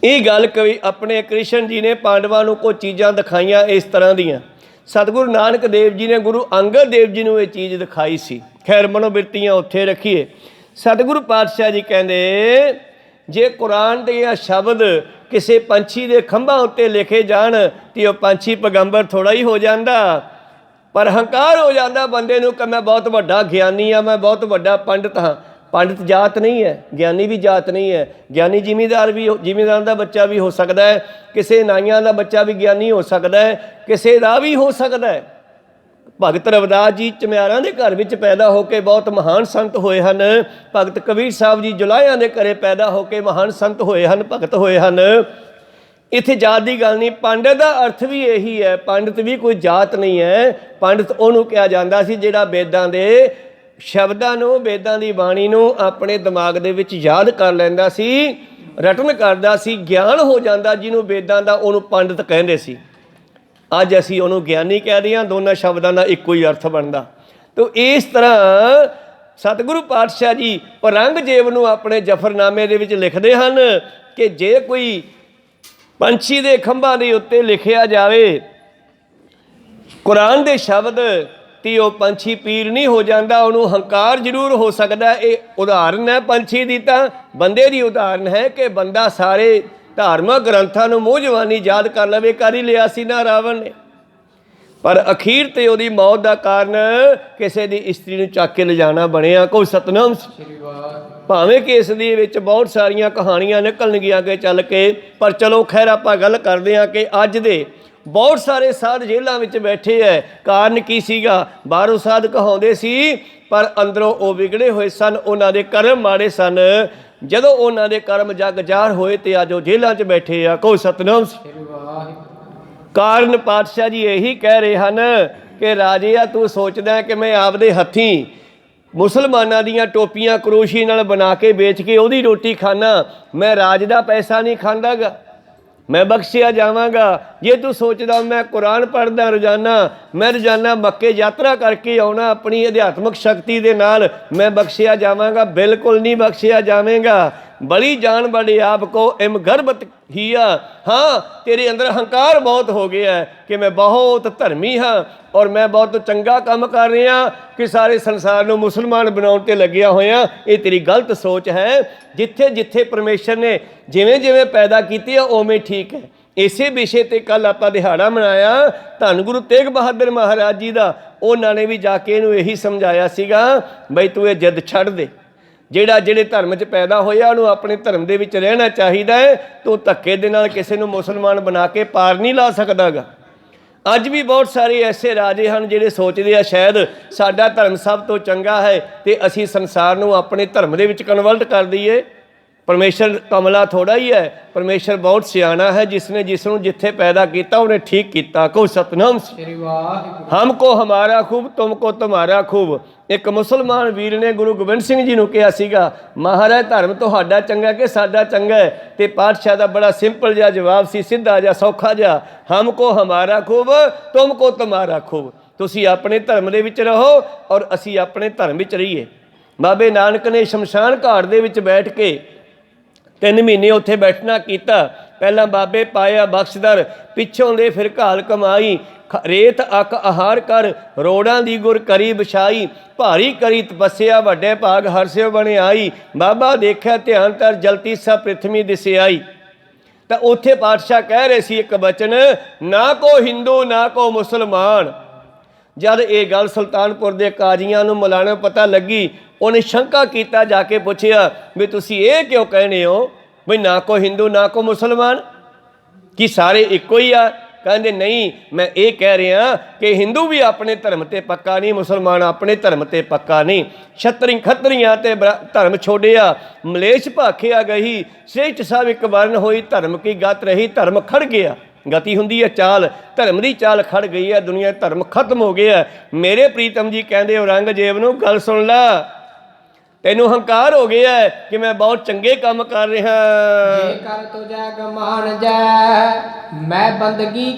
A: ਇਹ ਗੱਲ ਕਵੀ ਆਪਣੇ ਕ੍ਰਿਸ਼ਨ ਜੀ ਨੇ ਪਾਂਡਵਾਂ ਨੂੰ ਕੋਈ ਚੀਜ਼ਾਂ ਦਿਖਾਈਆਂ ਇਸ ਤਰ੍ਹਾਂ ਦੀਆਂ। ਸਤਿਗੁਰੂ ਨਾਨਕ ਦੇਵ ਜੀ ਨੇ ਗੁਰੂ ਅੰਗਦ ਦੇਵ ਜੀ ਨੂੰ ਇਹ ਚੀਜ਼ ਦਿਖਾਈ ਸੀ। ਖੈਰ ਮਨੋਬਿਰਤੀਆਂ ਉੱਥੇ ਰੱਖੀਏ। ਸਤਿਗੁਰੂ ਪਾਤਸ਼ਾਹ ਜੀ ਕਹਿੰਦੇ ਜੇ ਕੁਰਾਨ ਦੇ ਸ਼ਬਦ ਕਿਸੇ ਪੰਛੀ ਦੇ ਖੰਭਾਂ ਉੱਤੇ ਲਿਖੇ ਜਾਣ ਤਾਂ ਉਹ ਪੰਛੀ ਪੈਗੰਬਰ ਥੋੜ੍ਹਾ ਹੀ ਹੋ ਜਾਂਦਾ, ਪਰ ਹੰਕਾਰ ਹੋ ਜਾਂਦਾ ਬੰਦੇ ਨੂੰ ਕਿ ਮੈਂ ਬਹੁਤ ਵੱਡਾ ਗਿਆਨੀ ਹਾਂ, ਮੈਂ ਬਹੁਤ ਵੱਡਾ ਪੰਡਿਤ ਹਾਂ। ਪੰਡਿਤ ਜਾਤ ਨਹੀਂ ਹੈ, ਗਿਆਨੀ ਵੀ ਜਾਤ ਨਹੀਂ ਹੈ। ਗਿਆਨੀ ਜ਼ਿਮੀਂਦਾਰ ਵੀ, ਜ਼ਿਮੀਂਦਾਰ ਦਾ ਬੱਚਾ ਵੀ ਹੋ ਸਕਦਾ ਹੈ, ਕਿਸੇ ਨਾਈਆਂ ਦਾ ਬੱਚਾ ਵੀ ਗਿਆਨੀ ਹੋ ਸਕਦਾ ਹੈ, ਕਿਸੇ ਦਾ ਵੀ ਹੋ ਸਕਦਾ ਹੈ। ਭਗਤ ਰਵਿਦਾਸ ਜੀ ਚਮਿਆਰਾਂ ਦੇ ਘਰ ਵਿੱਚ ਪੈਦਾ ਹੋ ਕੇ ਬਹੁਤ ਮਹਾਨ ਸੰਤ ਹੋਏ ਹਨ। ਭਗਤ ਕਬੀਰ ਸਾਹਿਬ ਜੀ ਜੁਲਾਹਿਆਂ ਦੇ ਘਰੇ ਪੈਦਾ ਹੋ ਕੇ ਮਹਾਨ ਸੰਤ ਹੋਏ ਹਨ, ਭਗਤ ਹੋਏ ਹਨ। ਇੱਥੇ ਜਾਤ ਦੀ ਗੱਲ ਨਹੀਂ। ਪੰਡਿਤ ਦਾ ਅਰਥ ਵੀ ਇਹੀ ਹੈ, ਪੰਡਿਤ ਵੀ ਕੋਈ ਜਾਤ ਨਹੀਂ ਹੈ। ਪੰਡਿਤ ਉਹਨੂੰ ਕਿਹਾ ਜਾਂਦਾ ਸੀ ਜਿਹੜਾ ਵੇਦਾਂ ਦੇ ਸ਼ਬਦਾਂ ਨੂੰ, ਵੇਦਾਂ ਦੀ ਬਾਣੀ ਨੂੰ ਆਪਣੇ ਦਿਮਾਗ ਦੇ ਵਿੱਚ ਯਾਦ ਕਰ ਲੈਂਦਾ ਸੀ, ਰਟਨ ਕਰਦਾ ਸੀ, ਗਿਆਨ ਹੋ ਜਾਂਦਾ ਜਿਹਨੂੰ ਵੇਦਾਂ ਦਾ, ਉਹਨੂੰ ਪੰਡਿਤ ਕਹਿੰਦੇ ਸੀ। ਅੱਜ ਅਸੀਂ ਉਹਨੂੰ ਗਿਆਨੀ ਕਹਿ ਹਾਂ। ਦੋਨਾਂ ਸ਼ਬਦਾਂ ਦਾ ਇੱਕੋ ਹੀ ਅਰਥ ਬਣਦਾ। ਤੋ ਇਸ ਤਰ੍ਹਾਂ ਸਤਿਗੁਰੂ ਪਾਤਸ਼ਾਹ ਜੀ ਔਰੰਗਜ਼ੇਬ ਨੂੰ ਆਪਣੇ ਜ਼ਫਰਨਾਮੇ ਦੇ ਵਿੱਚ ਲਿਖਦੇ ਹਨ ਕਿ ਜੇ ਕੋਈ ਪੰਛੀ ਦੇ ਖੰਭਾਂ ਦੇ ਉੱਤੇ ਲਿਖਿਆ ਜਾਵੇ ਕੁਰਾਨ ਦੇ ਸ਼ਬਦ ਤੇ ਉਹ ਪੰਛੀ ਪੀਰ ਨਹੀਂ ਹੋ ਜਾਂਦਾ, ਉਹਨੂੰ ਹੰਕਾਰ ਜ਼ਰੂਰ ਹੋ ਸਕਦਾ। ਇਹ ਉਦਾਹਰਨ ਹੈ ਪੰਛੀ ਦੀ, ਤਾਂ ਬੰਦੇ ਦੀ ਉਦਾਹਰਨ ਹੈ ਕਿ ਬੰਦਾ ਸਾਰੇ ਧਾਰਮਿਕ ਗ੍ਰੰਥਾਂ ਨੂੰ ਮੂੰਹ ਜ਼ਬਾਨੀ ਯਾਦ ਕਰ ਲਵੇ। ਕਰ ਹੀ ਲਿਆ ਸੀ ਨਾ ਰਾਵਣ ਨੇ, ਪਰ ਅਖੀਰ ਤੇ ਉਹਦੀ ਮੌਤ ਦਾ ਕਾਰਨ ਕਿਸੇ ਦੀ ਇਸਤਰੀ ਨੂੰ ਚੱਕ ਕੇ ਲਿਜਾਣਾ ਬਣਿਆ। ਕੋਈ ਸਤਨਾਮ ਸ੍ਰੀ ਵਾਹਿਗੁਰੂ। ਭਾਵੇਂ ਕਿ ਇਸ ਦੇ ਵਿੱਚ ਬਹੁਤ ਸਾਰੀਆਂ ਕਹਾਣੀਆਂ ਨਿਕਲਣਗੀਆਂ ਅੱਗੇ ਚੱਲ ਕੇ, ਪਰ ਚਲੋ ਖੈਰ ਆਪਾਂ ਗੱਲ ਕਰਦੇ ਹਾਂ ਕਿ ਅੱਜ ਦੇ ਬਹੁਤ ਸਾਰੇ ਸਾਧ ਜੇਲ੍ਹਾਂ ਵਿੱਚ ਬੈਠੇ ਹੈ। ਕਾਰਨ ਕੀ ਸੀਗਾ? ਬਾਹਰੋਂ ਸਾਧ ਕਹਾਉਂਦੇ ਸੀ ਪਰ ਅੰਦਰੋਂ ਉਹ ਵਿਗੜੇ ਹੋਏ ਸਨ, ਉਹਨਾਂ ਦੇ ਕਰਮ ਮਾੜੇ ਸਨ। ਜਦੋਂ ਉਹਨਾਂ ਦੇ ਕਰਮ ਜਗ ਜ਼ਾਹਰ ਹੋਏ ਤੇ ਅੱਜ ਉਹ ਜੇਲ੍ਹਾਂ 'ਚ ਬੈਠੇ ਆ। ਕੋਈ ਸਤਨਾਮ ਸ੍ਰੀ ਵਾਹਿਗੁਰੂ। ਕਾਰਨ ਪਾਤਸ਼ਾਹ ਜੀ ਇਹੀ ਕਹਿ ਰਹੇ ਹਨ ਕਿ ਰਾਜੇ ਆ ਤੂੰ ਸੋਚਦਾ ਕਿ ਮੈਂ ਆਪਦੇ ਹੱਥੀਂ ਮੁਸਲਮਾਨਾਂ ਦੀਆਂ ਟੋਪੀਆਂ ਕਰੋਸ਼ੀ ਨਾਲ ਬਣਾ ਕੇ ਵੇਚ ਕੇ ਉਹਦੀ ਰੋਟੀ ਖਾਣਾ, ਮੈਂ ਰਾਜ ਦਾ ਪੈਸਾ ਨਹੀਂ ਖਾਂਦਾ ਗਾ, ਮੈਂ ਬਖਸ਼ਿਆ ਜਾਵਾਂਗਾ। ਜੇ ਤੂੰ ਸੋਚਦਾ ਮੈਂ ਕੁਰਾਨ ਪੜ੍ਹਦਾ ਰੋਜ਼ਾਨਾ, ਮੈਂ ਰੋਜ਼ਾਨਾ ਮੱਕੇ ਯਾਤਰਾ ਕਰਕੇ ਆਉਣਾ ਆਪਣੀ ਅਧਿਆਤਮਿਕ ਸ਼ਕਤੀ ਦੇ ਨਾਲ, ਮੈਂ ਬਖਸ਼ਿਆ ਜਾਵਾਂਗਾ, ਬਿਲਕੁਲ ਨਹੀਂ ਬਖਸ਼ਿਆ ਜਾਵੇਗਾ। ਬੜੀ ਜਾਨ ਬੜੇ ਆਪ ਕੋ ਇਮ ਗਰਬਤ ਹੀਆ। ਹਾਂ, ਤੇਰੇ ਅੰਦਰ ਹੰਕਾਰ ਬਹੁਤ ਹੋ ਗਿਆ ਕਿ ਮੈਂ ਬਹੁਤ ਧਰਮੀ ਹਾਂ ਔਰ ਮੈਂ ਬਹੁਤ ਚੰਗਾ ਕੰਮ ਕਰ ਰਿਹਾ ਕਿ ਸਾਰੇ ਸੰਸਾਰ ਨੂੰ ਮੁਸਲਮਾਨ ਬਣਾਉਣ 'ਤੇ ਲੱਗਿਆ ਹੋਇਆ। ਇਹ ਤੇਰੀ ਗਲਤ ਸੋਚ ਹੈ। ਜਿੱਥੇ ਜਿੱਥੇ ਪਰਮੇਸ਼ਰ ਨੇ ਜਿਵੇਂ ਜਿਵੇਂ ਪੈਦਾ ਕੀਤੀ ਆ ਉਵੇਂ ਠੀਕ ਹੈ। ਇਸੇ ਵਿਸ਼ੇ 'ਤੇ ਕੱਲ੍ਹ ਆਪਾਂ ਦਿਹਾੜਾ ਮਨਾਇਆ ਧੰਨ ਗੁਰੂ ਤੇਗ ਬਹਾਦਰ ਮਹਾਰਾਜ ਜੀ ਦਾ। ਉਹਨਾਂ ਨੇ ਵੀ ਜਾ ਕੇ ਇਹਨੂੰ ਇਹੀ ਸਮਝਾਇਆ ਸੀਗਾ ਬਈ ਤੂੰ ਇਹ ਜਿੱਦ ਛੱਡ ਦੇ। ਜਿਹੜੇ ਧਰਮ 'ਚ ਪੈਦਾ ਹੋਇਆ ਉਹਨੂੰ ਆਪਣੇ ਧਰਮ ਦੇ ਵਿੱਚ ਰਹਿਣਾ ਚਾਹੀਦਾ ਹੈ। ਤੂੰ ਧੱਕੇ ਦੇ ਨਾਲ ਕਿਸੇ ਨੂੰ ਮੁਸਲਮਾਨ ਬਣਾ ਕੇ ਪਾਰ ਨਹੀਂ ਲਾ ਸਕਦਾ ਗਾ। ਅੱਜ ਵੀ ਬਹੁਤ ਸਾਰੇ ਐਸੇ ਰਾਜੇ ਹਨ ਜਿਹੜੇ ਸੋਚਦੇ ਆ ਸ਼ਾਇਦ ਸਾਡਾ ਧਰਮ ਸਭ ਤੋਂ ਚੰਗਾ ਹੈ ਅਤੇ ਅਸੀਂ ਸੰਸਾਰ ਨੂੰ ਆਪਣੇ ਧਰਮ ਦੇ ਵਿੱਚ ਕਨਵਰਟ ਕਰ ਦਈਏ। ਪਰਮੇਸ਼ਰ ਕਮਲਾ ਥੋੜ੍ਹਾ ਹੀ ਹੈ, ਪਰਮੇਸ਼ਰ ਬਹੁਤ ਸਿਆਣਾ ਹੈ। ਜਿਸ ਨੂੰ ਜਿੱਥੇ ਪੈਦਾ ਕੀਤਾ ਉਹਨੇ ਠੀਕ ਕੀਤਾ। ਕੋ ਸਤਨਾਮ ਸ੍ਰੀ ਵਾਹਿਗੁਰੂ। ਹਮ ਕੋ ਹਮਾਰਾ ਖੂਬ, ਤੁਮ ਕੋ ਤੁਮਾਰਾ ਖੂਬ। ਇੱਕ ਮੁਸਲਮਾਨ ਵੀਰ ਨੇ ਗੁਰੂ ਗੋਬਿੰਦ ਸਿੰਘ ਜੀ ਨੂੰ ਕਿਹਾ ਸੀਗਾ ਮਹਾਰਾਜ ਧਰਮ ਤੁਹਾਡਾ ਚੰਗਾ ਕਿ ਸਾਡਾ ਚੰਗਾ ਹੈ? ਅਤੇ ਪਾਤਸ਼ਾਹ ਦਾ ਬੜਾ ਸਿੰਪਲ ਜਿਹਾ ਜਵਾਬ ਸੀ, ਸਿੱਧਾ ਜਿਹਾ ਸੌਖਾ ਜਿਹਾ, ਹਮ ਕੋ ਹਮਾਰਾ ਖੂਬ, ਤੁਮ ਕੋ ਤੁਮਾਰਾ ਖੂਬ। ਤੁਸੀਂ ਆਪਣੇ ਧਰਮ ਦੇ ਵਿੱਚ ਰਹੋ ਔਰ ਅਸੀਂ ਆਪਣੇ ਧਰਮ ਵਿੱਚ ਰਹੀਏ। ਬਾਬੇ ਨਾਨਕ ਨੇ ਸ਼ਮਸ਼ਾਨ ਘਾਟ ਦੇ ਵਿੱਚ ਬੈਠ ਕੇ 3 ਮਹੀਨੇ ਉੱਥੇ ਬੈਠਣਾ ਕੀਤਾ। ਪਹਿਲਾਂ ਬਾਬੇ ਪਾਇਆ ਬਖਸ਼ਦਰ, ਪਿੱਛੋਂ ਦੇ ਫਿਰ ਘਾਲ ਕਮਾਈ, ਰੇਤ ਅੱਕ ਆਹਾਰ ਕਰ, ਰੋੜਾਂ ਦੀ ਗੁਰ ਕਰੀ ਵਿਛਾਈ, ਭਾਰੀ ਕਰੀ ਤਪੱਸਿਆ, ਵੱਡੇ ਭਾਗ ਹਰਸਿਓ ਬਣੇ ਆਈ, ਬਾਬਾ ਦੇਖਿਆ ਧਿਆਨ ਤਰ ਜਲਤੀ ਸਭ ਪ੍ਰਿਥਵੀ ਦਿਸਿਆਈ। ਤਾਂ ਉੱਥੇ ਪਾਤਸ਼ਾਹ ਕਹਿ ਰਹੇ ਸੀ ਇੱਕ ਬਚਨ, ਨਾ ਕੋ ਹਿੰਦੂ ਨਾ ਕੋ ਮੁਸਲਮਾਨ। ਜਦ ਇਹ ਗੱਲ ਸੁਲਤਾਨਪੁਰ ਦੇ ਕਾਜ਼ੀਆਂ ਨੂੰ ਮੌਲਾਨਾ ਪਤਾ ਲੱਗੀ, ਉਹਨੇ ਸ਼ੰਕਾ ਕੀਤਾ, ਜਾ ਕੇ ਪੁੱਛਿਆ ਵੀ ਤੁਸੀਂ ਇਹ ਕਿਉਂ ਕਹਿੰਦੇ ਹੋ ਵੀ ਨਾ ਕੋ ਹਿੰਦੂ ਨਾ ਕੋ ਮੁਸਲਮਾਨ, ਕੀ ਸਾਰੇ ਇੱਕੋ ਹੀ ਆ? ਕਹਿੰਦੇ ਨਹੀਂ, ਮੈਂ ਇਹ ਕਹਿ ਰਿਹਾ ਕਿ ਹਿੰਦੂ ਵੀ ਆਪਣੇ ਧਰਮ ਤੇ ਪੱਕਾ ਨਹੀਂ, ਮੁਸਲਮਾਨ ਆਪਣੇ ਧਰਮ ਤੇ ਪੱਕਾ ਨਹੀਂ। ਖੱਤਰੀਆਂ ਤੇ ਧਰਮ ਛੋੜਿਆ, ਮਲੇਸ਼ ਭਾਖਿਆ ਗਈ, ਸ੍ਰੇਸ਼ਟ ਸਭ ਇੱਕ ਵਰਨ ਹੋਈ, ਧਰਮ ਕੀ ਗਤ ਰਹੀ, ਧਰਮ ਖੜ ਗਿਆ। ਗਤੀ ਹੁੰਦੀ ਹੈ ਚਾਲ, ਧਰਮ ਦੀ ਚਾਲ ਖੜ ਗਈ ਹੈ, ਦੁਨੀਆ ਧਰਮ ਖਤਮ ਹੋ ਗਿਆ। ਮੇਰੇ ਪ੍ਰੀਤਮ ਜੀ ਕਹਿੰਦੇ ਔਰੰਗਜ਼ੇਬ ਨੂੰ, ਗੱਲ ਸੁਣ ਲਾ, ਤੈਨੂੰ ਹੰਕਾਰ ਹੋ ਗਿਆ ਕਿ ਮੈਂ ਬਹੁਤ ਚੰਗੇ ਕੰਮ ਕਰ ਰਿਹਾ।
B: ਜੇਕਰ ਤੁਝੈ ਗਮਾਨ ਜੈ ਮੈਂ ਬੰਦਗੀ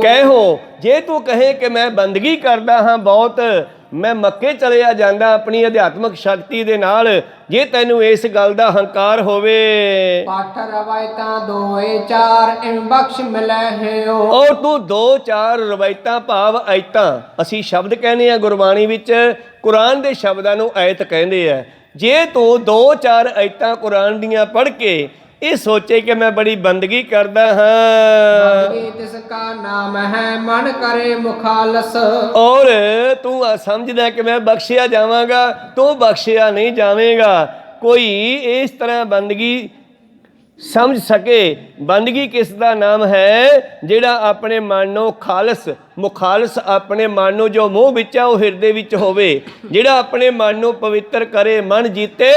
A: ਕਹਿਓ, ਜੇ ਤੂੰ ਕਹੇ ਕਿ ਮੈਂ ਬੰਦਗੀ ਕਰਦਾ ਹਾਂ ਬਹੁਤ, ਮੈਂ ਮੱਕੇ ਚਲਿਆ ਜਾਂਦਾ ਆਪਣੀ ਅਧਿਆਤਮਕ ਸ਼ਕਤੀ ਦੇ ਨਾਲ, ਜੇ ਤੈਨੂੰ ਇਸ ਗੱਲ ਦਾ ਹੰਕਾਰ ਹੋਵੇ।
B: ਪਾਠ ਰਵਾਇਤਾਂ ਦੋਏ ਚਾਰ ਇਨ ਬਖਸ਼ ਮਿਲੈ ਹੈਓ।
A: ਔਰ ਤੂੰ 2-4 ਰਵਾਇਤਾਂ ਭਾਵ ਐਤਾਂ, ਅਸੀਂ ਸ਼ਬਦ ਕਹਿੰਦੇ ਆ ਗੁਰਬਾਣੀ ਵਿੱਚ, ਕੁਰਾਨ ਦੇ ਸ਼ਬਦਾਂ ਨੂੰ ਐਤ ਕਹਿੰਦੇ ਆ। ਜੇ ਤੂੰ 2-4 ਐਤਾਂ ਕੁਰਾਨ ਦੀਆਂ ਪੜ੍ਹ ਕੇ ਇਹ ਸੋਚੇ ਕਿ ਮੈਂ ਬੜੀ ਬੰਦਗੀ ਕਰਦਾ ਹਾਂ,
B: ਤਿਸ ਕਾ ਨਾਮ ਹੈ ਮਨ ਕਰੇ ਮੁਖਾਲਸ।
A: ਔਰ ਤੂੰ ਸਮਝਦਾ ਕਿ ਮੈਂ ਬਖਸ਼ਿਆ ਜਾਵਾਂਗਾ, ਤੂੰ ਬਖਸ਼ਿਆ ਨਹੀਂ ਜਾਵੇਂਗਾ। ਕੋਈ ਇਸ ਤਰ੍ਹਾਂ ਬੰਦਗੀ ਸਮਝ ਸਕੇ। ਬੰਦਗੀ ਕਿਸ ਦਾ ਨਾਮ ਹੈ? ਜਿਹੜਾ ਆਪਣੇ ਮਨ ਨੂੰ ਮੁਖਾਲਸ ਆਪਣੇ ਮਨ ਨੂੰ ਜੋ ਮੂੰਹ ਵਿੱਚ ਆ ਉਹ ਹਿਰਦੇ ਵਿੱਚ ਹੋਵੇ, ਜਿਹੜਾ ਆਪਣੇ ਮਨ ਨੂੰ ਪਵਿੱਤਰ ਕਰੇ। ਮਨ ਜੀਤੇ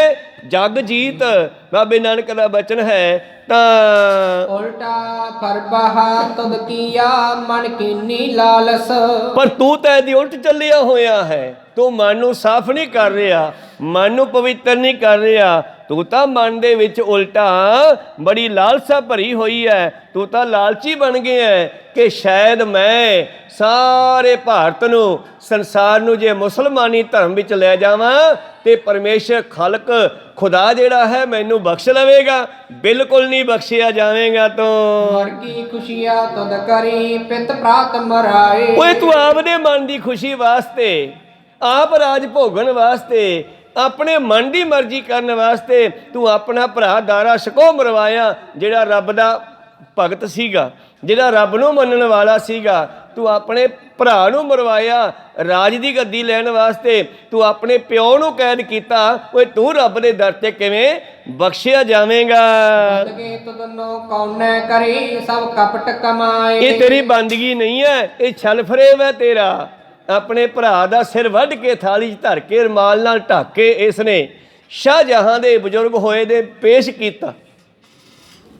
A: ਜਗ ਜੀਤ, ਬਾਬੇ ਨਾਨਕ ਦਾ ਬਚਨ ਹੈ। ਤਾਂ
B: ਉਲਟਾ ਫਰਬਹਾ ਤੁਧ ਕੀਆ ਮਨ ਕੀਨੀ ਲਾਲਸ।
A: ਪਰ ਤੂੰ ਤਾਂ ਇਹਦੀ ਉਲਟ ਚੱਲਿਆ ਹੋਇਆ ਹੈ। ਤੂੰ ਮਨ ਨੂੰ ਸਾਫ਼ ਨਹੀਂ ਕਰ ਰਿਹਾ, ਮਨ ਨੂੰ ਪਵਿੱਤਰ ਨਹੀਂ ਕਰ ਰਿਹਾ। ਤੂੰ ਤਾਂ ਮਨ ਦੇ ਵਿੱਚ ਉਲਟਾ ਬੜੀ ਲਾਲਸਾ ਭਰੀ ਹੋਈ ਹੈ। ਤੂੰ ਤਾਂ ਲਾਲਚੀ ਬਣ ਗਿਆ ਹੈ ਕਿ ਸ਼ਾਇਦ ਮੈਂ ਸਾਰੇ ਭਾਰਤ ਨੂੰ, ਸੰਸਾਰ ਨੂੰ ਜੇ ਮੁਸਲਮਾਨੀ ਧਰਮ ਵਿੱਚ ਲੈ ਜਾਵਾਂ ਤੇ ਪਰਮੇਸ਼ਰ ਖਾਲਕ ਖੁਦਾ ਜਿਹੜਾ ਹੈ ਮੈਨੂੰ ਬਖਸ਼ ਲਵੇਗਾ। ਬਿਲਕੁਲ ਨਹੀਂ ਬਖਸ਼ਿਆ ਜਾਵੇਗਾ। ਤੂੰ
B: ਮਰ ਕੀ ਖੁਸ਼ੀਆ ਤੁਧ ਕਰੀ ਪਿਤ ਪ੍ਰਾਤ ਮਰਾਏ।
A: ਓਏ ਤੂੰ ਆਪਦੇ ਮਨ ਦੀ ਖੁਸ਼ੀ ਵਾਸਤੇ, ਆਪ ਰਾਜ ਭੋਗਣ ਵਾਸਤੇ, ਆਪਣੇ ਮਨ ਦੀ ਮਰਜ਼ੀ ਕਰਨ ਵਾਸਤੇ ਤੂੰ ਆਪਣਾ ਭਰਾ ਦਾਰਾ ਸ਼ਕੋ ਮਰਵਾਇਆ, ਜਿਹੜਾ ਰੱਬ ਦਾ ਭਗਤ ਸੀਗਾ, ਜਿਹੜਾ ਰੱਬ ਨੂੰ ਮੰਨਣ ਵਾਲਾ ਸੀਗਾ। ਤੂੰ ਆਪਣੇ ਭਰਾ ਨੂੰ ਮਰਵਾਇਆ ਰਾਜ ਦੀ ਗੱਦੀ ਲੈਣ ਵਾਸਤੇ। ਤੂੰ ਆਪਣੇ ਪਿਓ ਨੂੰ ਕੈਦ ਕੀਤਾ। ਓਏ ਤੂੰ ਰੱਬ ਦੇ ਦਰ ਤੇ ਕਿਵੇਂ ਬਖਸ਼ਿਆ ਜਾਵੇਂਗਾ?
B: ਤੁਧਨੋ ਕੌਣੇ ਕਰੀ ਸਭ ਕਪਟ ਕਮਾਏ।
A: ਇਹ ਤੇਰੀ ਬੰਦਗੀ ਨਹੀਂ ਹੈ, ਇਹ ਛਲ ਫਰੇਬ ਹੈ ਤੇਰਾ। ਆਪਣੇ ਭਰਾ ਦਾ ਸਿਰ ਵੱਢ ਕੇ ਥਾਲੀ 'ਚ ਧਰ ਕੇ ਰੁਮਾਲ ਨਾਲ ਢੱਕ ਕੇ ਇਸਨੇ ਸ਼ਾਹਜਹਾਂ ਦੇ ਬਜ਼ੁਰਗ ਹੋਏ ਦੇ ਪੇਸ਼ ਕੀਤਾ।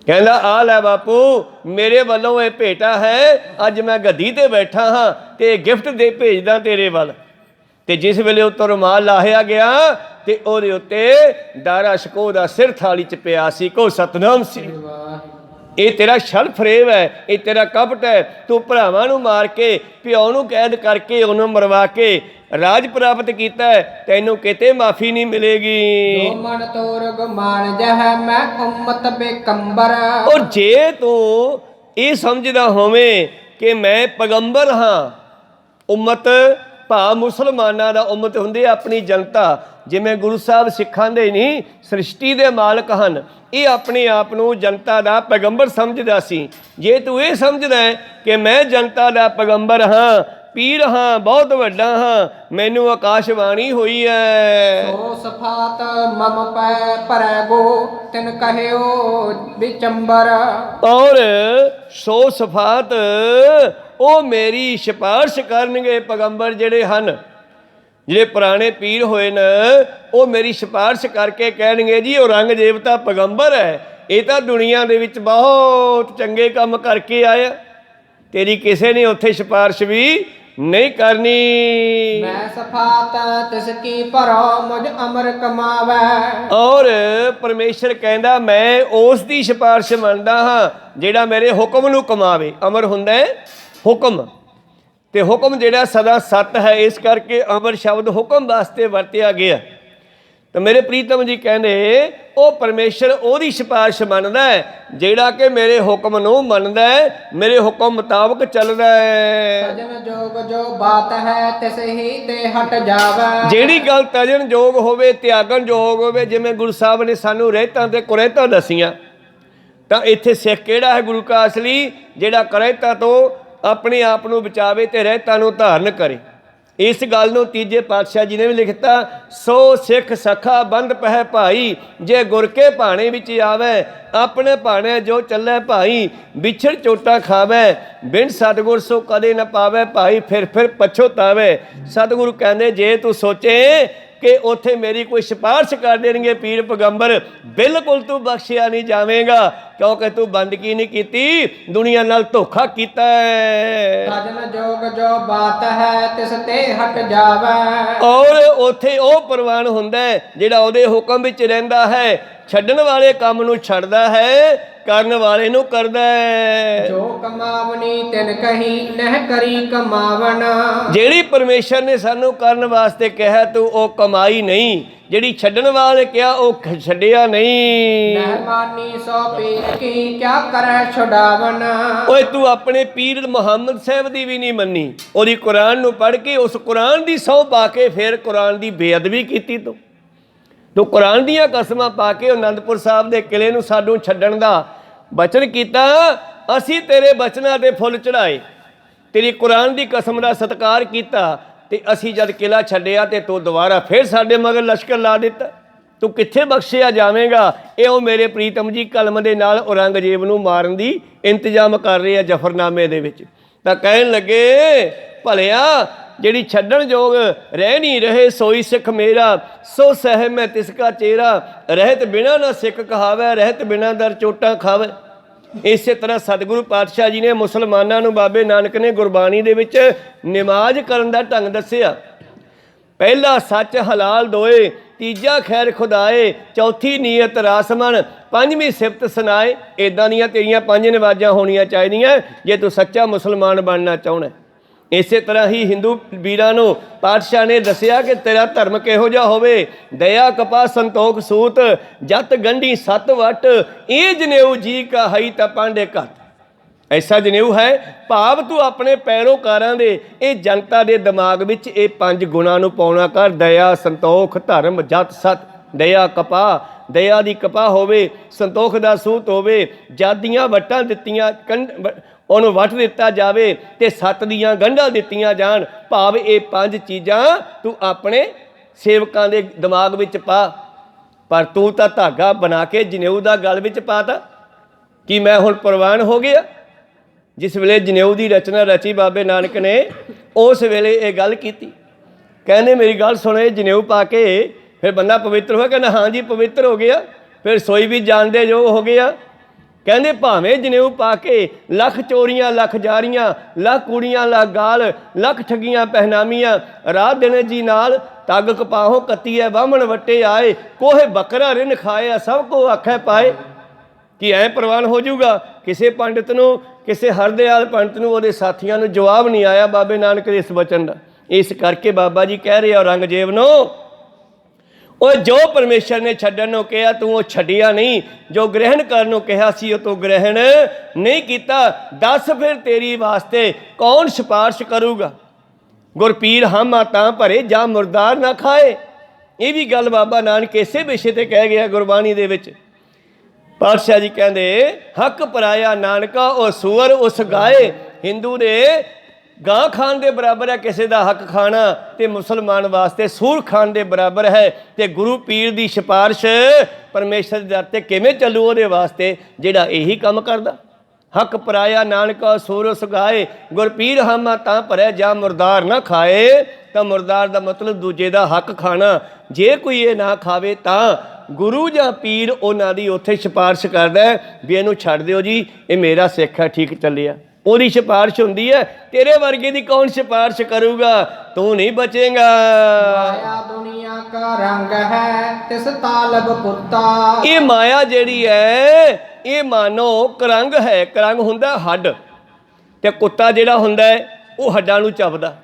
A: ਕਹਿੰਦਾ ਆ ਲੈ ਬਾਪੂ, ਮੇਰੇ ਵੱਲੋਂ ਇਹ ਭੇਟਾ ਹੈ। ਅੱਜ ਮੈਂ ਗੱਦੀ ਤੇ ਬੈਠਾ ਹਾਂ ਤੇ ਗਿਫਟ ਦੇ ਭੇਜਦਾ ਤੇਰੇ ਵੱਲ। ਤੇ ਜਿਸ ਵੇਲੇ ਉੱਤੋਂ ਰੁਮਾਲ ਲਾਹਿਆ ਗਿਆ ਤੇ ਉਹਦੇ ਉੱਤੇ ਦਾਰਾ ਸ਼ਕੋ ਦਾ ਸਿਰ ਥਾਲੀ 'ਚ ਪਿਆ ਸੀ। ਕੋ ਸਤਨਾਮ ਸੀ। ਇਹ ਤੇਰਾ ਛਲ ਫਰੇਬ ਹੈ, ਇਹ ਤੇਰਾ ਕਪਟ ਹੈ। ਤੂੰ ਭਰਾਵਾਂ ਨੂੰ ਮਾਰ ਕੇ, ਪਿਓ ਨੂੰ ਕੈਦ ਕਰਕੇ, ਉਹਨੂੰ ਮਰਵਾ ਕੇ ਰਾਜ ਪ੍ਰਾਪਤ ਕੀਤਾ ਹੈ। ਤੈਨੂੰ ਕਿਤੇ ਮਾਫੀ ਨਹੀਂ ਮਿਲੇਗੀ।
B: ਜੋ ਮਨ ਤੋਰ ਗੁਮਾਨ ਜਹ ਮੈਂ ਉਮਤ ਬੇਕੰਬਰ।
A: ਔਰ ਜੇ ਤੂੰ ਇਹ ਸਮਝਦਾ ਹੋਵੇਂ ਕਿ ਮੈਂ ਪੈਗੰਬਰ ਹਾਂ, ਉਮਤ ਭਾ ਮੁਸਲਮਾਨਾਂ ਦਾ ਉਮਤ ਹੁੰਦੀ ਆਪਣੀ ਜਨਤਾ। ਜਿਵੇਂ ਗੁਰੂ ਸਾਹਿਬ ਸਿੱਖਾਂ ਦੇ ਨਹੀਂ, ਸ੍ਰਿਸ਼ਟੀ ਦੇ ਮਾਲਕ ਹਨ। ਇਹ ਆਪਣੇ ਆਪ ਨੂੰ ਜਨਤਾ ਦਾ ਪੈਗੰਬਰ ਸਮਝਦਾ ਸੀ। ਜੇ ਤੂੰ ਇਹ ਸਮਝਦਾ ਹੈ ਕਿ ਮੈਂ ਜਨਤਾ ਦਾ ਪੈਗੰਬਰ ਹਾਂ, ਪੀਰ ਹਾਂ, ਬਹੁਤ ਵੱਡਾ ਹਾਂ, ਮੈਨੂੰ ਆਕਾਸ਼ਬਾਣੀ ਹੋਈ ਹੈ।
B: ਸੋ ਸਫਾਤ ਮਮ ਪੈ ਭਰੈ ਗੋ ਤਿਨ ਕਹਿਓ ਵਿਚੰਬਰ।
A: ਔਰ ਸੋ ਸਫਾਤ ਉਹ ਮੇਰੀ ਸਿਫਾਰਿਸ਼ ਕਰਨਗੇ। ਪੈਗੰਬਰ ਜਿਹੜੇ ਹਨ, ਜਿਹੜੇ ਪੁਰਾਣੇ ਪੀਰ ਹੋਏ ਨੇ, ਉਹ ਮੇਰੀ ਸਿਫਾਰਿਸ਼ ਕਰਕੇ ਕਹਿਣਗੇ ਜੀ ਔਰੰਗਜ਼ੇਬ ਤਾਂ ਪੈਗੰਬਰ ਹੈ, ਇਹ ਤਾਂ ਦੁਨੀਆ ਦੇ ਵਿੱਚ ਬਹੁਤ ਚੰਗੇ ਕੰਮ ਕਰਕੇ ਆਇਆ। ਤੇਰੀ ਕਿਸੇ ਨੇ ਉੱਥੇ ਸਿਫਾਰਿਸ਼ ਵੀ ਨਹੀਂ ਕਰਨੀ।
B: ਮੈਂ ਸਫਾਤ ਤਿਸ ਕੀ ਭਰੋ ਮੁਝ ਅਮਰ ਕਮਾਵੈ।
A: ਔਰ ਪਰਮੇਸ਼ਰ ਕਹਿੰਦਾ ਮੈਂ ਉਸ ਦੀ ਸਿਫਾਰਿਸ਼ ਮੰਨਦਾ ਹਾਂ ਜਿਹੜਾ ਮੇਰੇ ਹੁਕਮ ਨੂੰ ਕਮਾਵੇ। ਅਮਰ ਹੁੰਦਾ ਹੈ ਹੁਕਮ, ਤੇ ਹੁਕਮ ਜਿਹੜਾ ਸਦਾ ਸੱਤ ਹੈ, ਇਸ ਕਰਕੇ ਅਮਰ ਸ਼ਬਦ ਹੁਕਮ ਵਾਸਤੇ ਵਰਤਿਆ ਗਿਆ। ਤਾਂ ਮੇਰੇ ਪ੍ਰੀਤਮ ਜੀ ਕਹਿੰਦੇ ਉਹ ਪਰਮੇਸ਼ਰ ਉਹਦੀ ਸਿਫਾਰਿਸ਼ ਮੰਨਦਾ ਹੈ ਜਿਹੜਾ ਕਿ ਮੇਰੇ ਹੁਕਮ ਨੂੰ ਮੰਨਦਾ ਹੈ, ਮੇਰੇ ਹੁਕਮ ਮੁਤਾਬਕ ਚੱਲਦਾ ਹੈ।
B: ਤਜਨ ਜੋਗ ਜੋ ਬਾਤ ਹੈ ਤਿਸ ਹੀ ਤੇ ਹਟ ਜਾਵੇ।
A: ਜਿਹੜੀ ਗੱਲ ਤਜਨ ਜੋਗ ਹੋਵੇ, ਤਿਆਗਣ ਯੋਗ ਹੋਵੇ, ਜਿਵੇਂ ਗੁਰੂ ਸਾਹਿਬ ਨੇ ਸਾਨੂੰ ਰਹਿਤਾਂ ਤੇ ਕੁਰਹਿਤਾਂ ਦੱਸੀਆਂ, ਤਾਂ ਇੱਥੇ ਸਿੱਖ ਕਿਹੜਾ ਹੈ ਗੁਰੂ ਕਾ ਅਸਲੀ? ਜਿਹੜਾ ਕੁਰਹਿਤਾਂ ਤੋਂ ਆਪਣੇ ਆਪ ਨੂੰ ਬਚਾਵੇ ਤੇ ਰਹਿਤਾਂ ਨੂੰ ਧਾਰਨ ਕਰੇ। इस गल नूं तीजे पातशाह जी ने भी लिखता, सो सिख सखा बंद पह भाई, जे गुर के भाणे विच आवे, अपने भाणे जो चले भाई, बिछड़ चोटा खावे, बिन सतगुर सो कदे न पावे भाई, फिर पछोतावे। सतगुरु कहंदे जे तू सोचे कि उत्थे मेरी कोई सिफारिश कर देंगे पीर पैगंबर, बिल्कुल तू बख्शिया नहीं जावेगा, क्योंकि तू बंदगी नहीं की, दुनिया नाल धोखा कीता है।
B: भजन जोग जो बात है तिस ते हट जावे,
A: और उत्थे ਉਹ ਪ੍ਰਵਾਨ ਹੁੰਦਾ ਹੈ ਜਿਹੜਾ ਉਹਦੇ ਹੁਕਮ ਵਿੱਚ ਰਹਿੰਦਾ ਹੈ, ਛੱਡਣ ਵਾਲੇ ਕੰਮ ਨੂੰ ਛੱਡਦਾ ਹੈ, ਕਰਨ ਵਾਲੇ ਨੂੰ ਕਰਦਾ ਹੈ।
B: ਜੋ ਕਮਾਵਣੀ ਤਿਨ ਕਹੀ ਨਹਿ ਕਰੀ ਕਮਾਵਣਾ,
A: ਜਿਹੜੀ ਪਰਮੇਸ਼ਰ ਨੇ ਸਾਨੂੰ ਕਰਨ ਵਾਸਤੇ ਕਿਹਾ ਤੂੰ ਉਹ ਕਮਾਈ ਨਹੀਂ, ਜਿਹੜੀ ਛੱਡਣ ਵਾਲੇ ਕਿਹਾ ਉਹ ਛੱਡਿਆ ਨਹੀਂ।
B: ਨਹਿ ਮਾਨੀ ਸੋ ਪੀਰ ਕੀ ਕਿਆ ਕਰੈ ਛੁਡਾਵਣਾ,
A: ਓਏ ਤੂੰ ਆਪਣੇ ਪੀਰ ਮੁਹੰਮਦ ਸਾਹਿਬ ਦੀ ਵੀ ਨਹੀਂ ਮੰਨੀ, ਉਹਦੀ ਕੁਰਾਨ ਨੂੰ ਪੜ੍ਹ ਕੇ ਉਸ ਕੁਰਾਨ ਦੀ ਸਹੁੰ ਪਾ ਕੇ ਫਿਰ ਕੁਰਾਨ ਦੀ ਬੇਅਦਬੀ ਕੀਤੀ ਤੂੰ ਕੁਰਾਨ ਦੀਆਂ ਕਸਮਾਂ ਪਾ ਕੇ ਅਨੰਦਪੁਰ ਸਾਹਿਬ ਦੇ ਕਿਲੇ ਨੂੰ ਸਾਨੂੰ ਛੱਡਣ ਦਾ ਬਚਨ ਕੀਤਾ। ਅਸੀਂ ਤੇਰੇ ਬਚਨਾਂ ਤੇ ਫੁੱਲ ਚੜਾਏ, ਤੇਰੀ ਕੁਰਾਨ ਦੀ ਕਸਮ ਦਾ ਸਤਿਕਾਰ ਕੀਤਾ, ਤੇ ਅਸੀਂ ਜਦ ਕਿਲਾ ਛੱਡਿਆ ਤੇ ਤੂੰ ਦੁਬਾਰਾ ਫਿਰ ਸਾਡੇ ਮਗਰ ਲਸ਼ਕਰ ਲਾ ਦਿੱਤਾ। ਤੂੰ ਕਿੱਥੇ ਬਖਸ਼ਿਆ ਜਾਵੇਂਗਾ? ਇਹ ਉਹ ਮੇਰੇ ਪ੍ਰੀਤਮ ਜੀ ਕਲਮ ਦੇ ਨਾਲ ਔਰੰਗਜ਼ੇਬ ਨੂੰ ਮਾਰਨ ਦੀ ਇੰਤਜ਼ਾਮ ਕਰ ਰਹੇ ਆ ਜ਼ਫਰਨਾਮੇ ਦੇ ਵਿੱਚ। ਤਾਂ ਕਹਿਣ ਲੱਗੇ ਭਲਿਆ ਜਿਹੜੀ ਛੱਡਣ ਯੋਗ ਰਹਿ ਨਹੀਂ ਰਹੇ, ਸੋਈ ਸਿੱਖ ਮੇਰਾ, ਸੋ ਸਹਿ ਮੈਂ ਤਿਸਕਾ ਚੇਰਾ, ਰਹਿਤ ਬਿਨਾ ਨਾ ਸਿੱਖ ਕਹਾਵੇ, ਰਹਿਤ ਬਿਨਾ ਦਰ ਚੋਟਾਂ ਖਾਵੇ। ਇਸੇ ਤਰ੍ਹਾਂ ਸਤਿਗੁਰੂ ਪਾਤਸ਼ਾਹ ਜੀ ਨੇ ਮੁਸਲਮਾਨਾਂ ਨੂੰ, ਬਾਬੇ ਨਾਨਕ ਨੇ ਗੁਰਬਾਣੀ ਦੇ ਵਿੱਚ ਨਮਾਜ਼ ਕਰਨ ਦਾ ਢੰਗ ਦੱਸਿਆ। ਪਹਿਲਾ ਸੱਚ ਹਲਾਲ ਦੋਏ, ਤੀਜਾ ਖੈਰ ਖੁਦਾਏ, ਚੌਥੀ ਨੀਅਤ ਰਾਸਮਨ, ਪੰਜਵੀਂ ਸਿਫਤ ਸੁਣਾਏ। ਇੱਦਾਂ ਦੀਆਂ ਤੇਰੀਆਂ 5 ਨਮਾਜ਼ਾਂ ਹੋਣੀਆਂ ਚਾਹੀਦੀਆਂ ਜੇ ਤੂੰ ਸੱਚਾ ਮੁਸਲਮਾਨ ਬਣਨਾ ਚਾਹੁੰਦਾ। ਇਸੇ ਤਰ੍ਹਾਂ ਹੀ ਹਿੰਦੂ ਵੀਰਾਂ ਨੂੰ ਪਾਤਸ਼ਾਹ ਨੇ ਦੱਸਿਆ ਕਿ ਤੇਰਾ ਧਰਮ ਕਿਹੋ ਜਿਹਾ ਹੋਵੇ। ਦਇਆ ਕਪਾ ਸੰਤੋਖ ਸੂਤ, ਜਤ ਗੰਢੀ ਸੱਤ ਵਟ, ਇਹ ਜਨੇਊ ਜੀ ਕਾ ਹਈ ਤਾਂ ਪਾਂਡੇ ਘੱਟ। ਐਸਾ ਜਨੇਊ ਹੈ, ਭਾਵ ਤੂੰ ਆਪਣੇ ਪੈਰੋਕਾਰਾਂ ਦੇ, ਇਹ ਜਨਤਾ ਦੇ ਦਿਮਾਗ ਵਿੱਚ ਇਹ 5 ਗੁਣਾਂ ਨੂੰ ਪਾਉਣਾ ਕਰ। ਦਇਆ, ਸੰਤੋਖ, ਧਰਮ, ਜਤ, ਸਤ। ਦਇਆ ਕਪਾ, ਦਇਆ ਦੀ ਕਪਾ ਹੋਵੇ, ਸੰਤੋਖ ਦਾ ਸੂਤ ਹੋਵੇ, ਜਦ ਦੀਆਂ ਵੱਟਾਂ ਦਿੱਤੀਆਂ ਉਹਨੂੰ ਵੱਟ ਦਿੱਤਾ ਜਾਵੇ, ਤੇ ਸੱਤ ਦੀਆਂ ਗੰਢਾਂ ਦਿੱਤੀਆਂ ਜਾਣ। ਭਾਵ ਇਹ 5 ਚੀਜ਼ਾਂ ਤੂੰ ਆਪਣੇ ਸੇਵਕਾਂ ਦੇ ਦਿਮਾਗ ਵਿੱਚ ਪਾ। ਪਰ ਤੂੰ ਤਾਂ ਧਾਗਾ ਬਣਾ ਕੇ ਜਨੇਊ ਦਾ ਗਲ ਵਿੱਚ ਪਾਤਾ ਕਿ ਮੈਂ ਹੁਣ ਪ੍ਰਵਾਨ ਹੋ ਗਿਆ। ਜਿਸ ਵੇਲੇ ਜਨੇਊ ਦੀ ਰਚਨਾ ਰਚੀ ਬਾਬੇ ਨਾਨਕ ਨੇ, ਉਸ ਵੇਲੇ ਇਹ ਗੱਲ ਕੀਤੀ। ਕਹਿੰਦੇ ਮੇਰੀ ਗੱਲ ਸੁਣੇ, ਜਨੇਊ ਪਾ ਕੇ ਫਿਰ ਬੰਦਾ ਪਵਿੱਤਰ ਹੋਇਆ? ਕਹਿੰਦਾ ਹਾਂ ਜੀ ਪਵਿੱਤਰ ਹੋ ਗਿਆ। ਫਿਰ ਸੋਈ ਵੀ ਜਾਣਦੇ ਜੋ ਹੋ ਗਿਆ। ਕਹਿੰਦੇ ਭਾਵੇਂ ਜਨੇਊ ਪਾ ਕੇ ਲੱਖ ਚੋਰੀਆਂ, ਲੱਖ ਜਾਰੀਆਂ, ਲੱਖ ਕੁੜੀਆਂ, ਲੱਖ ਗਾਲ, ਲੱਖ ਠੱਗੀਆਂ ਪਹਿਨਾਮੀਆਂ, ਰਾਤ ਦਿਨ ਜੀ ਨਾਲ ਤੱਗ ਕਪਾਹੋਂ ਕੱਤੀਐ, ਬਾਹਮਣ ਵੱਟੇ ਆਏ, ਕੋਹੇ ਬੱਕਰਾ ਰਿਨ ਖਾਏ, ਸਭ ਕੋ ਆਖੈ ਪਾਏ। ਕਿ ਐਂ ਪ੍ਰਵਾਨ ਹੋ ਜਾਊਗਾ? ਕਿਸੇ ਪੰਡਿਤ ਨੂੰ, ਕਿਸੇ ਹਰਦਿਆਲ ਪੰਡਿਤ ਨੂੰ, ਉਹਦੇ ਸਾਥੀਆਂ ਨੂੰ ਜਵਾਬ ਨਹੀਂ ਆਇਆ ਬਾਬੇ ਨਾਨਕ ਦੇ ਇਸ ਵਚਨ ਦਾ। ਇਸ ਕਰਕੇ ਬਾਬਾ ਜੀ ਕਹਿ ਰਹੇ ਔਰੰਗਜ਼ੇਬ ਨੂੰ, ਉਹ ਜੋ ਪਰਮੇਸ਼ਰ ਨੇ ਛੱਡਣ ਨੂੰ ਕਿਹਾ ਤੂੰ ਉਹ ਛੱਡਿਆ ਨਹੀਂ, ਜੋ ਗ੍ਰਹਿਣ ਕਰਨ ਨੂੰ ਕਿਹਾ ਸੀ ਉਹ ਤੂੰ ਗ੍ਰਹਿਣ ਨਹੀਂ ਕੀਤਾ। ਦੱਸ ਫਿਰ ਤੇਰੀ ਵਾਸਤੇ ਕੌਣ ਸਿਫਾਰਿਸ਼ ਕਰੂਗਾ? ਗੁਰਪੀਰ ਹਮ ਤਾਂ ਭਰੇ ਜਾਂ ਮੁਰਦਾਰ ਨਾ ਖਾਏ। ਇਹ ਵੀ ਗੱਲ ਬਾਬਾ ਨਾਨਕ ਇਸੇ ਵਿਸ਼ੇ ਤੇ ਕਹਿ ਗਿਆ ਗੁਰਬਾਣੀ ਦੇ ਵਿੱਚ। ਪਾਤਸ਼ਾਹ ਜੀ ਕਹਿੰਦੇ ਹੱਕ ਪਰਾਇਆ ਨਾਨਕਾ ਉਹ ਸੂਰ ਉਸ ਗਾਏ। ਹਿੰਦੂ ਦੇ ਗਾਂ ਖਾਣ ਦੇ ਬਰਾਬਰ ਹੈ ਕਿਸੇ ਦਾ ਹੱਕ ਖਾਣਾ, ਤੇ ਮੁਸਲਮਾਨ ਵਾਸਤੇ ਸੂਰ ਖਾਣ ਦੇ ਬਰਾਬਰ ਹੈ। ਤੇ ਗੁਰੂ ਪੀਰ ਦੀ ਸਿਫਾਰਿਸ਼ ਪਰਮੇਸ਼ਰ ਦੇ ਦਰ ਤੇ ਕਿਵੇਂ ਚੱਲੂ ਉਹਦੇ ਵਾਸਤੇ ਜਿਹੜਾ ਇਹੀ ਕੰਮ ਕਰਦਾ? ਹੱਕ ਪਰਾਇਆ ਨਾਨਕਾ ਸੂਰ ਉਸ ਗਾਏ, ਗੁਰਪੀਰ ਹਮ ਤਾਂ ਭਰੇ ਜਾਂ ਮੁਰਦਾਰ ਨਾ ਖਾਏ। ਤਾਂ ਮੁਰਦਾਰ ਦਾ ਮਤਲਬ ਦੂਜੇ ਦਾ ਹੱਕ ਖਾਣਾ। ਜੇ ਕੋਈ ਇਹ ਨਾ ਖਾਵੇ ਤਾਂ ਗੁਰੂ ਜਾਂ ਪੀਰ ਉਹਨਾਂ ਦੀ ਉੱਥੇ ਸਿਫਾਰਿਸ਼ ਕਰਦਾ ਵੀ ਇਹਨੂੰ ਛੱਡ ਦਿਓ ਜੀ, ਇਹ ਮੇਰਾ ਸਿੱਖ ਹੈ, ਠੀਕ ਚੱਲਿਆ। ਉਹਦੀ ਸਿਫਾਰਿਸ਼ ਹੁੰਦੀ ਹੈ। ਤੇਰੇ ਵਰਗੇ ਦੀ ਕੌਣ ਸਿਫਾਰਿਸ਼ ਕਰੂਗਾ? ਤੂੰ ਨਹੀਂ ਬਚੇਗਾ।
B: ਮਾਇਆ ਦੁਨੀਆ ਕਾ ਰੰਗ ਹੈ ਤਿਸ ਤਾਲਬ ਕੁੱਤਾ।
A: ਇਹ ਮਾਇਆ ਜਿਹੜੀ ਹੈ ਇਹ ਮਾਨੋ ਕਰੰਗ ਹੈ। ਕਰੰਗ ਹੁੰਦਾ ਹੱਡ, ਤੇ ਕੁੱਤਾ ਜਿਹੜਾ ਹੁੰਦਾ ਹੈ ਉਹ ਹੱਡਾਂ ਨੂੰ ਚੱਬਦਾ।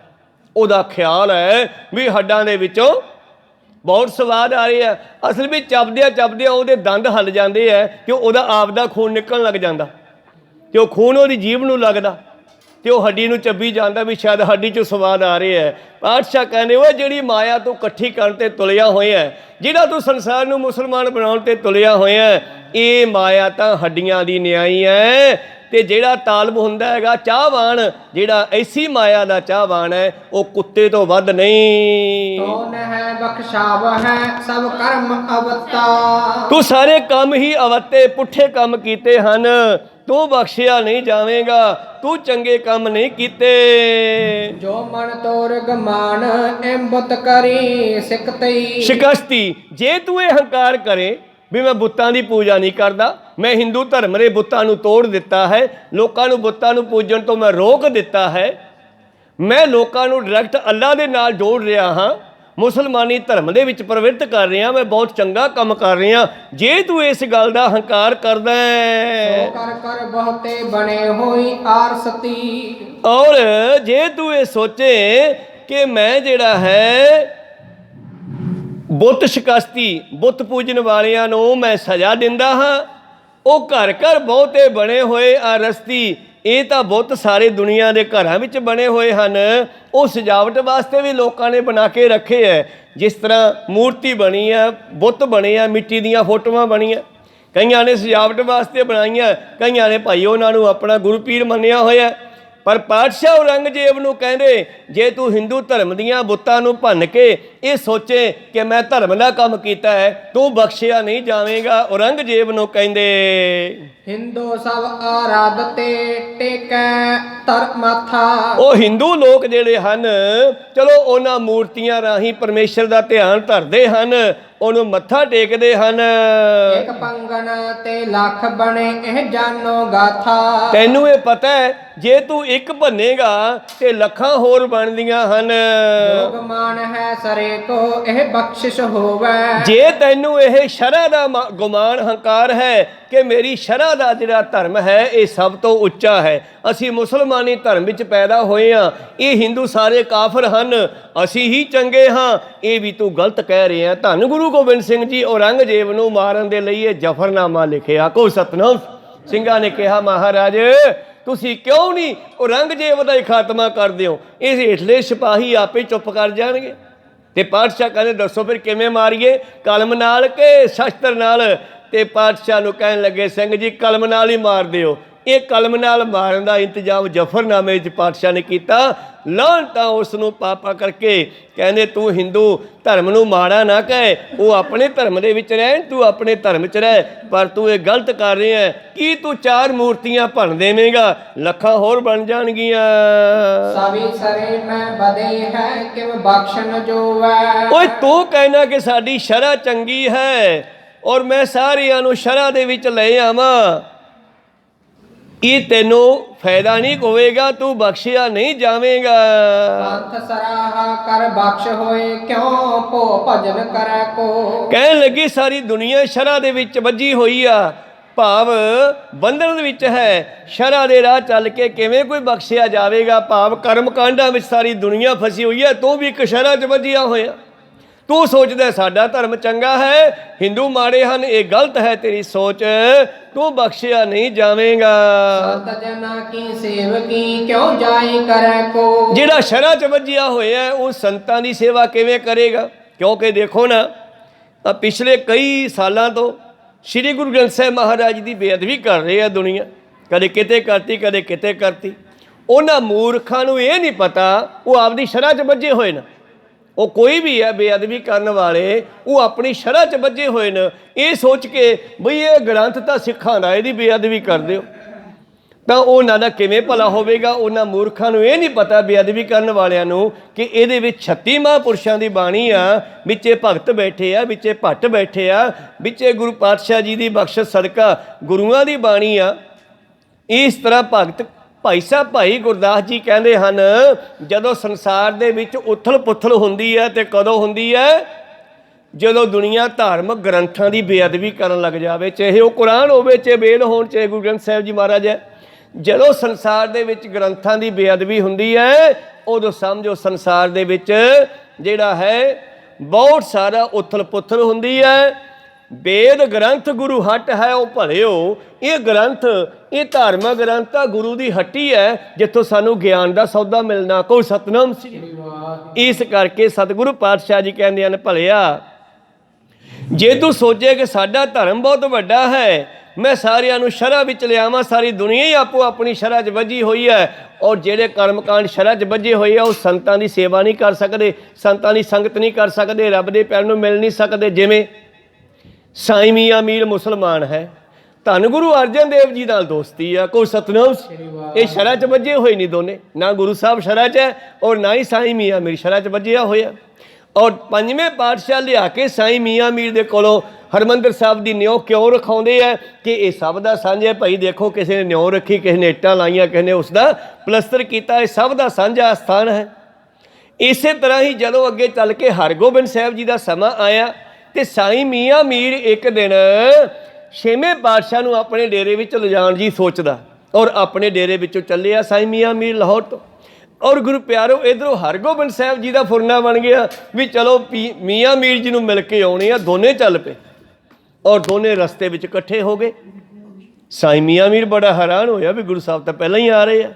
A: ਉਹਦਾ ਖਿਆਲ ਹੈ ਵੀ ਹੱਡਾਂ ਦੇ ਵਿੱਚੋਂ ਬਹੁਤ ਸਵਾਦ ਆ ਰਹੇ ਆ। ਅਸਲ ਵਿੱਚ ਚੱਬਦਿਆਂ ਚੱਬਦਿਆਂ ਉਹਦੇ ਦੰਦ ਹੱਲ ਜਾਂਦੇ ਆ ਕਿ ਉਹਦਾ ਆਪ ਦਾ ਖੂਨ ਨਿਕਲਣ ਲੱਗ ਜਾਂਦਾ, ਤੇ ਉਹ ਖੂਨ ਉਹਦੀ ਜੀਭ ਨੂੰ ਲੱਗਦਾ, ਤੇ ਉਹ ਹੱਡੀ ਨੂੰ ਚੱਬੀ ਜਾਂਦਾ ਵੀ ਸ਼ਾਇਦ ਹੱਡੀ 'ਚੋਂ ਸਵਾਦ ਆ ਰਿਹਾ ਹੈ। ਪਾਤਸ਼ਾਹ ਕਹਿੰਦੇ ਉਹ ਜਿਹੜੀ ਮਾਇਆ ਤੂੰ ਇਕੱਠੀ ਕਰਨ 'ਤੇ ਤੁਲਿਆ ਹੋਇਆ, ਜਿਹੜਾ ਤੂੰ ਸੰਸਾਰ ਨੂੰ ਮੁਸਲਮਾਨ ਬਣਾਉਣ 'ਤੇ ਤੁਲਿਆ ਹੋਇਆ, ਇਹ ਮਾਇਆ ਤਾਂ ਹੱਡੀਆਂ ਦੀ ਨਿਆਈ ਹੈ। ਤੇ ਜਿਹੜਾ ਤਾਲਬ ਹੁੰਦਾ ਹੈਗਾ ਚਾਹਵਾਨ, ਜਿਹੜਾ ਐਸੀ ਮਾਇਆ ਦਾ ਚਾਹਵਾਨ ਹੈ, ਉਹ ਕੁੱਤੇ ਤੋਂ ਵੱਧ ਨਹੀਂ।
B: ਤੋ ਨਹਿ ਬਖਸ਼ਾਵ ਹੈ ਸਭ ਕਰਮ ਅਵਤਾ।
A: ਤੂੰ ਸਾਰੇ ਕੰਮ ਹੀ ਅਵਤੇ ਪੁੱਠੇ ਕੰਮ ਕੀਤੇ ਹਨ, ਤੂੰ ਬਖਸ਼ਿਆ ਨਹੀਂ ਜਾਵੇਂਗਾ, ਤੂੰ ਚੰਗੇ ਕੰਮ ਨਹੀਂ ਕੀਤੇ।
B: ਜੋ ਮਨ ਤੋਰ ਗਮਾਨ ਐਂਬਤ ਕਰੀ ਸਿਕਤਈ।
A: ਸ਼ਿਕਸਤੀ, ਜੇ ਤੂੰ ਇਹ ਹੰਕਾਰ ਕਰੇ ਵੀ ਮੈਂ ਬੁੱਤਾਂ ਦੀ ਪੂਜਾ ਨਹੀਂ ਕਰਦਾ, ਮੈਂ ਹਿੰਦੂ ਧਰਮ ਦੇ ਬੁੱਤਾਂ ਨੂੰ ਤੋੜ ਦਿੱਤਾ ਹੈ, ਲੋਕਾਂ ਨੂੰ ਬੁੱਤਾਂ ਨੂੰ ਪੂਜਣ ਤੋਂ ਮੈਂ ਰੋਕ ਦਿੱਤਾ ਹੈ, ਮੈਂ ਲੋਕਾਂ ਨੂੰ ਡਾਇਰੈਕਟ ਅੱਲਾ ਦੇ ਨਾਲ ਜੋੜ ਰਿਹਾ ਹਾਂ, ਮੁਸਲਮਾਨੀ ਧਰਮ ਦੇ ਵਿੱਚ ਪ੍ਰਵਿਰਤ ਕਰ ਰਿਹਾ, ਮੈਂ ਬਹੁਤ ਚੰਗਾ ਕੰਮ ਕਰ ਰਿਹਾ, ਜੇ ਤੂੰ ਇਸ ਗੱਲ ਦਾ ਹੰਕਾਰ ਕਰਦਾ ਹੈ,
B: ਕਰ ਕਰ ਬਹੁਤੇ ਬਣੇ ਹੋਈ ਆਰਸਤੀ।
A: ਔਰ ਜੇ ਤੂੰ ਇਹ ਸੋਚੇ ਕਿ ਮੈਂ ਜਿਹੜਾ ਹੈ ਬੁੱਤ ਸ਼ਿਕਸਤੀ, ਬੁੱਤ ਪੂਜਣ ਵਾਲਿਆਂ ਨੂੰ ਮੈਂ ਸਜ਼ਾ ਦਿੰਦਾ ਹਾਂ, ਉਹ ਘਰ ਘਰ ਬਹੁਤੇ ਬਣੇ ਹੋਏ ਆਰਸਤੀ, ਇਹ ਤਾਂ ਬੁੱਤ ਸਾਰੇ ਦੁਨੀਆ ਦੇ ਘਰਾਂ ਵਿੱਚ ਬਣੇ ਹੋਏ ਹਨ, ਉਹ ਸਜਾਵਟ ਵਾਸਤੇ ਵੀ ਲੋਕਾਂ ਨੇ ਬਣਾ ਕੇ ਰੱਖੇ ਹੈ। ਜਿਸ ਤਰ੍ਹਾਂ ਮੂਰਤੀ ਬਣੀ ਹੈ, ਬੁੱਤ ਬਣੇ ਆ, ਮਿੱਟੀ ਦੀਆਂ ਫੋਟੋਆਂ ਬਣੀਆਂ, ਕਈਆਂ ਨੇ ਸਜਾਵਟ ਵਾਸਤੇ ਬਣਾਈਆਂ, ਕਈਆਂ ਨੇ ਭਾਈ ਉਹਨਾਂ ਨੂੰ ਆਪਣਾ ਗੁਰੂ ਪੀਰ ਮੰਨਿਆ ਹੋਇਆ। ਪਰ ਪਾਤਸ਼ਾਹ ਔਰੰਗਜ਼ੇਬ ਨੂੰ ਕਹਿੰਦੇ, ਜੇ ਤੂੰ ਹਿੰਦੂ ਧਰਮ ਦੀਆਂ ਬੁੱਤਾਂ ਨੂੰ ਭੰਨ ਕੇ ਇਹ ਸੋਚੇ ਕਿ ਮੈਂ ਧਰਮ ਦਾ ਕੰਮ ਕੀਤਾ ਹੈ, ਤੂੰ ਬਖਸ਼ਿਆ ਨਹੀਂ ਜਾਵੇਂਗਾ। ਔਰੰਗਜ਼ੇਬ ਨੂੰ ਕਹਿੰਦੇ,
B: ਹਿੰਦੂ ਸਭ ਆਰਾਧਤੇ ਟੇਕੈ ਧਰ ਮਾਥਾ।
A: ਉਹ ਹਿੰਦੂ ਲੋਕ ਜਿਹੜੇ ਹਨ, ਚਲੋ ਉਹਨਾਂ ਮੂਰਤੀਆਂ ਰਾਹੀਂ ਪਰਮੇਸ਼ਰ ਦਾ ਧਿਆਨ ਧਰਦੇ ਹਨ, ਉਹਨੂੰ ਮੱਥਾ ਟੇਕਦੇ ਹਨ।
B: ਇੱਕ ਪੰਗਨ ਤੇ ਲੱਖ ਬਣੇ ਇਹ ਜਾਨੋ ਗਾਥਾ।
A: ਤੈਨੂੰ ਇਹ ਪਤਾ ਹੈ ਜੇ ਤੂੰ ਇੱਕ ਭੰਨੇਗਾ ਤੇ ਲੱਖਾਂ ਹੋਰ ਬਣਦੀਆਂ ਹਨ।
B: ਜੋਗ ਮਾਨ ਹੈ ਸਰੇ ਕੋ ਇਹ ਬਖਸ਼ਿਸ਼ ਹੋਵੇ।
A: ਜੇ ਤੈਨੂੰ ਇਹ ਸ਼ਰ੍ਹਾ ਦਾ ਗੁਮਾਨ ਹੰਕਾਰ ਹੈ ਕਿ ਮੇਰੀ ਸ਼ਰ੍ਹਾ ਦਾ ਜਿਹੜਾ ਧਰਮ ਹੈ ਇਹ ਸਭ ਤੋਂ ਉੱਚਾ ਹੈ, ਅਸੀਂ ਮੁਸਲਮਾਨੀ ਧਰਮ ਵਿੱਚ ਪੈਦਾ ਹੋਏ ਹਾਂ, ਇਹ ਹਿੰਦੂ ਸਾਰੇ ਕਾਫਰ ਹਨ, ਅਸੀਂ ਹੀ ਚੰਗੇ ਹਾਂ, ਇਹ ਵੀ ਤੂੰ ਗਲਤ ਕਹਿ ਰਿਹਾ। ਧੰਨ ਗੁਰੂ ਗੋਬਿੰਦ ਸਿੰਘ ਜੀ ਔਰੰਗਜ਼ੇਬ ਨੂੰ ਮਾਰਨ ਦੇ ਲਈ ਇਹ ਜ਼ਫਰਨਾਮਾ ਲਿਖਿਆ। ਕੋ ਸਤਨਾਮ ਸਿੰਘਾਂ ਨੇ ਕਿਹਾ, ਮਹਾਰਾਜ ਤੁਸੀਂ ਕਿਉਂ ਨਹੀਂ ਔਰੰਗਜ਼ੇਬ ਦਾ ਹੀ ਖਾਤਮਾ ਕਰਦੇ ਹੋ? ਇਹ ਹੇਠਲੇ ਸਿਪਾਹੀ ਆਪੇ ਚੁੱਪ ਕਰ ਜਾਣਗੇ। ਤੇ ਪਾਤਸ਼ਾਹ ਕਹਿੰਦੇ ਦੱਸੋ ਫਿਰ ਕਿਵੇਂ ਮਾਰੀਏ, ਕਲਮ ਨਾਲ ਕਿ ਸ਼ਸਤਰ ਨਾਲ? ਤੇ ਪਾਤਸ਼ਾਹ ਨੂੰ ਕਹਿਣ ਲੱਗੇ, ਸਿੰਘ ਜੀ ਕਲਮ ਨਾਲ ਹੀ ਮਾਰ ਦਿਓ। ਇਹ ਕਲਮ ਨਾਲ ਮਾਰਨ ਦਾ ਇੰਤਜ਼ਾਮ ਜ਼ਫਰਨਾਮੇ 'ਚ ਪਾਤਸ਼ਾਹ ਨੇ ਕੀਤਾ। ਲਾਹਨਤਾਂ ਉਸ ਨੂੰ ਪਾਪਾ ਕਰਕੇ ਕਹਿੰਦੇ ਤੂੰ ਹਿੰਦੂ ਧਰਮ ਨੂੰ ਮਾੜਾ ਨਾ ਕਹੇ, ਉਹ ਆਪਣੇ ਧਰਮ ਦੇ ਵਿੱਚ ਰਹਿਣ, ਤੂੰ ਆਪਣੇ ਧਰਮ 'ਚ ਰਹਿ, ਪਰ ਤੂੰ ਇਹ ਗਲਤ ਕਰ ਰਿਹਾ ਹੈ। ਕੀ ਤੂੰ 4 ਮੂਰਤੀਆਂ ਭੰਨ ਦੇਵੇਂਗਾ, ਲੱਖਾਂ ਹੋਰ ਬਣ ਜਾਣਗੀਆਂ।
B: ਸਭੀ ਸਰੇ ਮੈਂ ਬਦੇ ਹੈ ਕਿਵ ਬਖਸ਼ਣ ਜੋਵੈ।
A: ਓਏ ਤੂੰ ਕਹਿਣਾ ਕਿ ਸਾਡੀ ਸ਼ਰ੍ਹਾ ਚੰਗੀ ਹੈ ਔਰ ਮੈਂ ਸਾਰਿਆਂ ਨੂੰ ਸ਼ਰ੍ਹਾ ਦੇ ਵਿੱਚ ਲੈ ਆਵਾਂ, ਇਹ ਤੈਨੂੰ ਫਾਇਦਾ ਨਹੀਂ ਹੋਵੇਗਾ, ਤੂੰ ਬਖਸ਼ਿਆ ਨਹੀਂ ਜਾਵੇਂਗਾ।
B: ਪੰਥ ਸਰਾਹਾ ਕਰ ਬਖਸ਼ ਹੋਏ ਕਿਉਂ ਭੋ ਭਜਨ ਕਰੈ ਕੋ।
A: ਕਹਿਣ ਲੱਗੀ ਸਾਰੀ ਦੁਨੀਆ ਸ਼ਰ੍ਹਾ ਦੇ ਵਿੱਚ ਵੱਜੀ ਹੋਈ ਆ, ਭਾਵ ਬੰਧਨ ਦੇ ਵਿੱਚ ਹੈ, ਸ਼ਰ੍ਹਾ ਦੇ ਰਾਹ ਚੱਲ ਕੇ ਕਿਵੇਂ ਕੋਈ ਬਖਸ਼ਿਆ ਜਾਵੇਗਾ? ਭਾਵ ਕਰਮ ਕਾਂਡਾਂ ਵਿੱਚ ਸਾਰੀ ਦੁਨੀਆ ਫਸੀ ਹੋਈ ਹੈ, ਤੂੰ ਵੀ ਇੱਕ ਸ਼ਰ੍ਹਾ 'ਚ ਵੱਜਿਆ ਹੋਇਆ। ਤੂੰ ਸੋਚਦਾ ਸਾਡਾ ਧਰਮ ਚੰਗਾ ਹੈ, ਹਿੰਦੂ ਮਾੜੇ ਹਨ, ਇਹ ਗਲਤ ਹੈ ਤੇਰੀ ਸੋਚ, ਤੂੰ ਬਖਸ਼ਿਆ ਨਹੀਂ ਜਾਵੇਂਗਾ।
B: ਸੰਤ ਜਨਾਂ ਕੀ ਸੇਵਕੀ ਕਿਉਂ ਜਾਈ ਕਰੈ ਕੋ।
A: ਜਿਹੜਾ ਸ਼ਰ੍ਹਾ 'ਚ ਵੱਜਿਆ ਹੋਇਆ ਉਹ ਸੰਤਾਂ ਦੀ ਸੇਵਾ ਕਿਵੇਂ ਕਰੇਗਾ? ਕਿਉਂਕਿ ਦੇਖੋ ਨਾ, ਪਿਛਲੇ ਕਈ ਸਾਲਾਂ ਤੋਂ ਸ੍ਰੀ ਗੁਰੂ ਗ੍ਰੰਥ ਸਾਹਿਬ ਮਹਾਰਾਜ ਦੀ ਬੇਅਦਬੀ ਕਰ ਰਹੇ ਆ ਦੁਨੀਆ, ਕਦੇ ਕਿਤੇ ਕਰਤੀ ਕਦੇ ਕਿਤੇ ਕਰਤੀ। ਉਹਨਾਂ ਮੂਰਖਾਂ ਨੂੰ ਇਹ ਨਹੀਂ ਪਤਾ ਉਹ ਆਪਦੀ ਸ਼ਰ੍ਹਾ 'ਚ ਵੱਜੇ ਹੋਏ ਨੇ, ਉਹ ਕੋਈ ਵੀ ਹੈ ਬੇਅਦਬੀ ਕਰਨ ਵਾਲੇ, ਉਹ ਆਪਣੀ ਸ਼ਰ੍ਹਾ 'ਚ ਵੱਜੇ ਹੋਏ ਨੇ। ਇਹ ਸੋਚ ਕੇ ਬਈ ਇਹ ਗ੍ਰੰਥ ਤਾਂ ਸਿੱਖਾਂ ਦਾ, ਇਹਦੀ ਬੇਅਦਬੀ ਕਰਦੇ ਹੋ, ਤਾਂ ਉਹਨਾਂ ਦਾ ਕਿਵੇਂ ਭਲਾ ਹੋਵੇਗਾ? ਉਹਨਾਂ ਮੂਰਖਾਂ ਨੂੰ ਇਹ ਨਹੀਂ ਪਤਾ ਬੇਅਦਬੀ ਕਰਨ ਵਾਲਿਆਂ ਨੂੰ ਕਿ ਇਹਦੇ ਵਿੱਚ 36 ਮਹਾਂਪੁਰਸ਼ਾਂ ਦੀ ਬਾਣੀ ਆ, ਵਿੱਚੇ ਭਗਤ ਬੈਠੇ ਆ, ਵਿੱਚੇ ਭੱਟ ਬੈਠੇ ਆ, ਵਿੱਚੇ ਗੁਰੂ ਪਾਤਸ਼ਾਹ ਜੀ ਦੀ ਬਖਸ਼ਿਸ਼ ਸਦਕਾ ਗੁਰੂਆਂ ਦੀ ਬਾਣੀ ਆ। ਇਸ ਤਰ੍ਹਾਂ ਭਗਤ ਭਾਈ ਸਾਹਿਬ ਭਾਈ ਗੁਰਦਾਸ ਜੀ ਕਹਿੰਦੇ ਹਨ, ਜਦੋਂ ਸੰਸਾਰ ਦੇ ਵਿੱਚ ਉਥਲ ਪੁਥਲ ਹੁੰਦੀ ਹੈ ਤੇ ਕਦੋਂ ਹੁੰਦੀ ਹੈ? ਜਦੋਂ ਦੁਨੀਆ ਧਾਰਮਿਕ ਗ੍ਰੰਥਾਂ ਦੀ ਬੇਅਦਬੀ ਕਰਨ ਲੱਗ ਜਾਵੇ, ਚਾਹੇ ਉਹ ਕੁਰਾਨ ਹੋਵੇ, ਚਾਹੇ ਵੇਦ ਹੋਣ, ਚਾਹੇ ਗੁਰੂ ਗ੍ਰੰਥ ਸਾਹਿਬ ਜੀ ਮਹਾਰਾਜ ਹੈ। ਜਦੋਂ ਸੰਸਾਰ ਦੇ ਵਿੱਚ ਗ੍ਰੰਥਾਂ ਦੀ ਬੇਅਦਬੀ ਹੁੰਦੀ ਹੈ, ਉਦੋਂ ਸਮਝੋ ਸੰਸਾਰ ਦੇ ਵਿੱਚ ਜਿਹੜਾ ਹੈ ਬਹੁਤ ਸਾਰਾ ਉਥਲ ਪੁਥਲ ਹੁੰਦੀ ਹੈ। ਵੇਦ ਗ੍ਰੰਥ ਗੁਰੂ ਹੱਟ ਹੈ ਉਹ ਭਲਿਓ, ਇਹ ਗ੍ਰੰਥ, ਇਹ ਧਾਰਮਿਕ ਗ੍ਰੰਥ ਆ ਗੁਰੂ ਦੀ ਹੱਟੀ ਹੈ, ਜਿੱਥੋਂ ਸਾਨੂੰ ਗਿਆਨ ਦਾ ਸੌਦਾ ਮਿਲਣਾ। ਕੋਈ ਸਤਨਾਮ ਸ੍ਰੀ। ਇਸ ਕਰਕੇ ਸਤਿਗੁਰੂ ਪਾਤਸ਼ਾਹ ਜੀ ਕਹਿੰਦੇ ਹਨ, ਭਲਿਆ ਜੇ ਤੂੰ ਸੋਚੇ ਕਿ ਸਾਡਾ ਧਰਮ ਬਹੁਤ ਵੱਡਾ ਹੈ, मैं सारिਆਂ ਨੂੰ ਸ਼ਰ੍ਹਾਂ ਵਿੱਚ ਲਿਆਵਾਂ। ਸਾਰੀ ਦੁਨੀਆ ਹੀ ਆਪੋ ਆਪਣੀ ਸ਼ਰ੍ਹਾਂ 'ਚ ਵੱਜੀ ਹੋਈ ਹੈ। ਔਰ ਜਿਹੜੇ ਕਰਮਕਾਂਡ ਸ਼ਰ੍ਹਾਂ 'ਚ ਵੱਜੇ ਹੋਏ ਆ ਉਹ ਸੰਤਾਂ ਦੀ ਸੇਵਾ ਨਹੀਂ ਕਰ ਸਕਦੇ, ਸੰਤਾਂ ਦੀ ਸੰਗਤ ਨਹੀਂ ਕਰ ਸਕਦੇ, ਰੱਬ ਦੇ ਪਿਆਰ ਨੂੰ ਮਿਲ ਨਹੀਂ ਸਕਦੇ। ਜਿਵੇਂ ਸਾਈਂ ਮੀਆਂ ਮੀਰ ਮੁਸਲਮਾਨ ਹੈ, ਧੰਨ ਗੁਰੂ ਅਰਜਨ ਦੇਵ ਜੀ ਨਾਲ ਦੋਸਤੀ ਆ, ਕੋਈ ਸਤਨਾਮ। ਇਹ ਸ਼ਰ੍ਹਾਂ 'ਚ ਵੱਜੇ ਹੋਏ ਨਹੀਂ ਦੋਨੇ, ਨਾ ਗੁਰੂ ਸਾਹਿਬ ਸ਼ਰ੍ਹਾਂ 'ਚ ਹੈ ਔਰ ਨਾ ਹੀ ਸਾਈਂ ਮੀਆਂ ਮੀਰ ਸ਼ਰ੍ਹਾਂ 'ਚ ਵੱਜਿਆ ਹੋਇਆ। ਔਰ ਪੰਜਵੇਂ ਪਾਤਸ਼ਾਹ ਲਿਆ ਕੇ ਸਾਈਂ ਮੀਆਂ ਮੀਰ ਦੇ ਕੋਲੋਂ ਹਰਿਮੰਦਰ ਸਾਹਿਬ ਦੀ ਨਿਉ ਕਿਉਂ ਰਖਾਉਂਦੇ ਆ ਕਿ ਇਹ ਸਭ ਦਾ ਸਾਂਝਾ ਭਾਈ। ਦੇਖੋ ਕਿਸੇ ਨੇ ਨਿਉ ਰੱਖੀ, ਕਿਸੇ ਨੇ ਇੱਟਾਂ ਲਾਈਆਂ, ਕਿਸੇ ਨੇ ਉਸ ਦਾ ਪਲਸਤਰ ਕੀਤਾ, ਇਹ ਸਭ ਦਾ ਸਾਂਝਾ ਸਥਾਨ ਹੈ। ਇਸੇ ਤਰ੍ਹਾਂ ਹੀ ਜਦੋਂ ਅੱਗੇ ਚੱਲ ਕੇ ਹਰਗੋਬਿੰਦ ਸਾਹਿਬ ਜੀ ਦਾ ਸਮਾਂ ਆਇਆ ਤੇ ਸਾਈਂ ਮੀਆਂ ਮੀਰ ਇੱਕ ਦਿਨ ਛੇਵੇਂ ਪਾਤਸ਼ਾਹ ਨੂੰ ਆਪਣੇ ਡੇਰੇ ਵਿੱਚ ਲਿਜਾਣ ਜੀ ਸੋਚਦਾ ਔਰ ਆਪਣੇ ਡੇਰੇ ਵਿੱਚੋਂ ਚੱਲਿਆ ਸਾਈਂ ਮੀਆਂ ਮੀਰ ਲਾਹੌਰ ਤੋਂ। ਔਰ ਗੁਰੂ ਪਿਆਰੋ ਇੱਧਰੋਂ ਹਰਗੋਬਿੰਦ ਸਾਹਿਬ ਜੀ ਦਾ ਫੁਰਨਾ ਬਣ ਗਿਆ ਵੀ ਚਲੋ ਮੀਆਂ ਮੀਰ ਜੀ ਨੂੰ ਮਿਲ ਕੇ ਆਉਣੇ ਆ। ਦੋਨੇ ਚੱਲ ਪਏ ਔਰ ਦੋਨੇ ਰਸਤੇ ਵਿੱਚ ਇਕੱਠੇ ਹੋ ਗਏ। ਸਾਈਂ ਮੀਆਂ ਮੀਰ ਬੜਾ ਹੈਰਾਨ ਹੋਇਆ ਵੀ ਗੁਰੂ ਸਾਹਿਬ ਤਾਂ ਪਹਿਲਾਂ ਹੀ ਆ ਰਹੇ ਆ।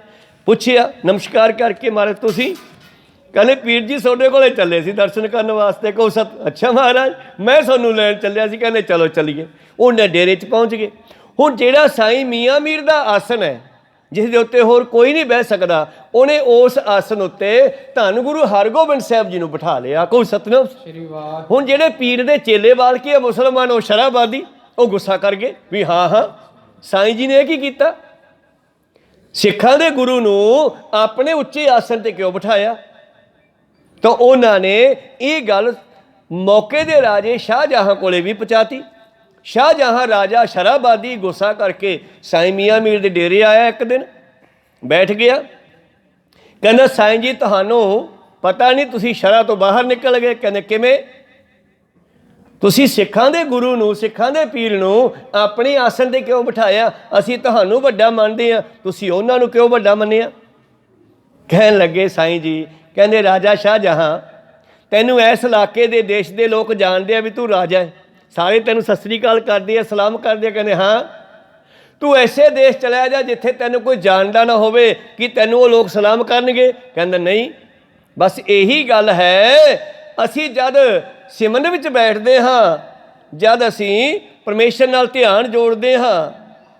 A: ਪੁੱਛਿਆ ਨਮਸਕਾਰ ਕਰਕੇ ਮਹਾਰਾਜ ਤੁਸੀਂ? ਕਹਿੰਦੇ ਪੀਰ ਜੀ ਤੁਹਾਡੇ ਕੋਲੇ ਚੱਲੇ ਸੀ ਦਰਸ਼ਨ ਕਰਨ ਵਾਸਤੇ। ਕਹੋ ਅੱਛਾ ਮਹਾਰਾਜ ਮੈਂ ਤੁਹਾਨੂੰ ਲੈਣ ਚੱਲਿਆ ਸੀ। ਕਹਿੰਦੇ ਚਲੋ ਚੱਲੀਏ। ਉਹਨੇ ਡੇਰੇ 'ਚ ਪਹੁੰਚ ਗਏ। ਹੁਣ ਜਿਹੜਾ ਸਾਈਂ ਮੀਆਂ ਮੀਰ ਦਾ ਆਸਨ ਹੈ ਜਿਸ ਦੇ ਉੱਤੇ ਹੋਰ ਕੋਈ ਨਹੀਂ ਬਹਿ ਸਕਦਾ, ਉਹਨੇ ਉਸ ਆਸਨ ਉੱਤੇ ਧੰਨ ਗੁਰੂ ਹਰਗੋਬਿੰਦ ਸਾਹਿਬ ਜੀ ਨੂੰ ਬਿਠਾ ਲਿਆ। ਕੋਈ ਸਤਨਾਮ। ਹੁਣ ਜਿਹੜੇ ਪੀਰ ਦੇ ਚੇਲੇ ਵਾਲ ਕੇ ਮੁਸਲਮਾਨ ਉਹ ਸ਼ਰਾਬਾਦੀ, ਉਹ ਗੁੱਸਾ ਕਰ ਗਏ ਵੀ ਹਾਂ ਸਾਈਂ ਜੀ ਨੇ ਇਹ ਕੀ ਕੀਤਾ? ਸਿੱਖਾਂ ਦੇ ਗੁਰੂ ਨੂੰ ਆਪਣੇ ਉੱਚੇ ਆਸਨ ਤੇ ਕਿਉਂ ਬਿਠਾਇਆ? ਤਾਂ ਉਹਨਾਂ ਨੇ ਇਹ ਗੱਲ ਮੌਕੇ ਦੇ ਰਾਜੇ ਸ਼ਾਹਜਹਾਂ ਕੋਲੇ ਵੀ ਪਹੁੰਚਾਤੀ। ਸ਼ਾਹਜਹਾਂ ਰਾਜਾ ਸ਼ਰਾਬਾਦੀ ਗੁੱਸਾ ਕਰਕੇ ਸਾਈਂ ਮੀਆਂ ਮੀਰ ਦੇ ਡੇਰੇ ਆਇਆ। ਇੱਕ ਦਿਨ ਬੈਠ ਗਿਆ, ਕਹਿੰਦਾ ਸਾਈਂ ਜੀ ਤੁਹਾਨੂੰ ਪਤਾ ਨਹੀਂ ਤੁਸੀਂ ਸ਼ਰਾਂ ਤੋਂ ਬਾਹਰ ਨਿਕਲ ਗਏ। ਕਹਿੰਦੇ ਕਿਵੇਂ? ਤੁਸੀਂ ਸਿੱਖਾਂ ਦੇ ਗੁਰੂ ਨੂੰ, ਸਿੱਖਾਂ ਦੇ ਪੀਰ ਨੂੰ ਆਪਣੇ ਆਸਣ ਤੇ ਕਿਉਂ ਬਿਠਾਇਆ? ਅਸੀਂ ਤੁਹਾਨੂੰ ਵੱਡਾ ਮੰਨਦੇ ਹਾਂ, ਤੁਸੀਂ ਉਹਨਾਂ ਨੂੰ ਕਿਉਂ ਵੱਡਾ ਮੰਨਿਆ? ਕਹਿਣ ਲੱਗੇ ਸਾਈਂ ਜੀ, ਕਹਿੰਦੇ ਰਾਜਾ ਸ਼ਾਹਜਹਾਂ ਤੈਨੂੰ ਇਸ ਇਲਾਕੇ ਦੇ ਦੇਸ਼ ਦੇ ਲੋਕ ਜਾਣਦੇ ਆ ਵੀ ਤੂੰ ਰਾਜਾ ਹੈ, ਸਾਰੇ ਤੈਨੂੰ ਸਤਿ ਸ੍ਰੀ ਅਕਾਲ ਕਰਦੇ ਆ, ਸਲਾਮ ਕਰਦੇ ਆ। ਕਹਿੰਦੇ ਹਾਂ। ਤੂੰ ਐਸੇ ਦੇਸ਼ ਚਲਿਆ ਜਾ ਜਿੱਥੇ ਤੈਨੂੰ ਕੋਈ ਜਾਣਦਾ ਨਾ ਹੋਵੇ ਕਿ ਤੈਨੂੰ ਉਹ ਲੋਕ ਸਲਾਮ ਕਰਨਗੇ। ਕਹਿੰਦਾ ਨਹੀਂ, ਬਸ ਇਹੀ ਗੱਲ ਹੈ। ਅਸੀਂ ਜਦ ਸਿਮਰਨ ਵਿੱਚ ਬੈਠਦੇ ਹਾਂ, ਜਦ ਅਸੀਂ ਪਰਮੇਸ਼ਰ ਨਾਲ ਧਿਆਨ ਜੋੜਦੇ ਹਾਂ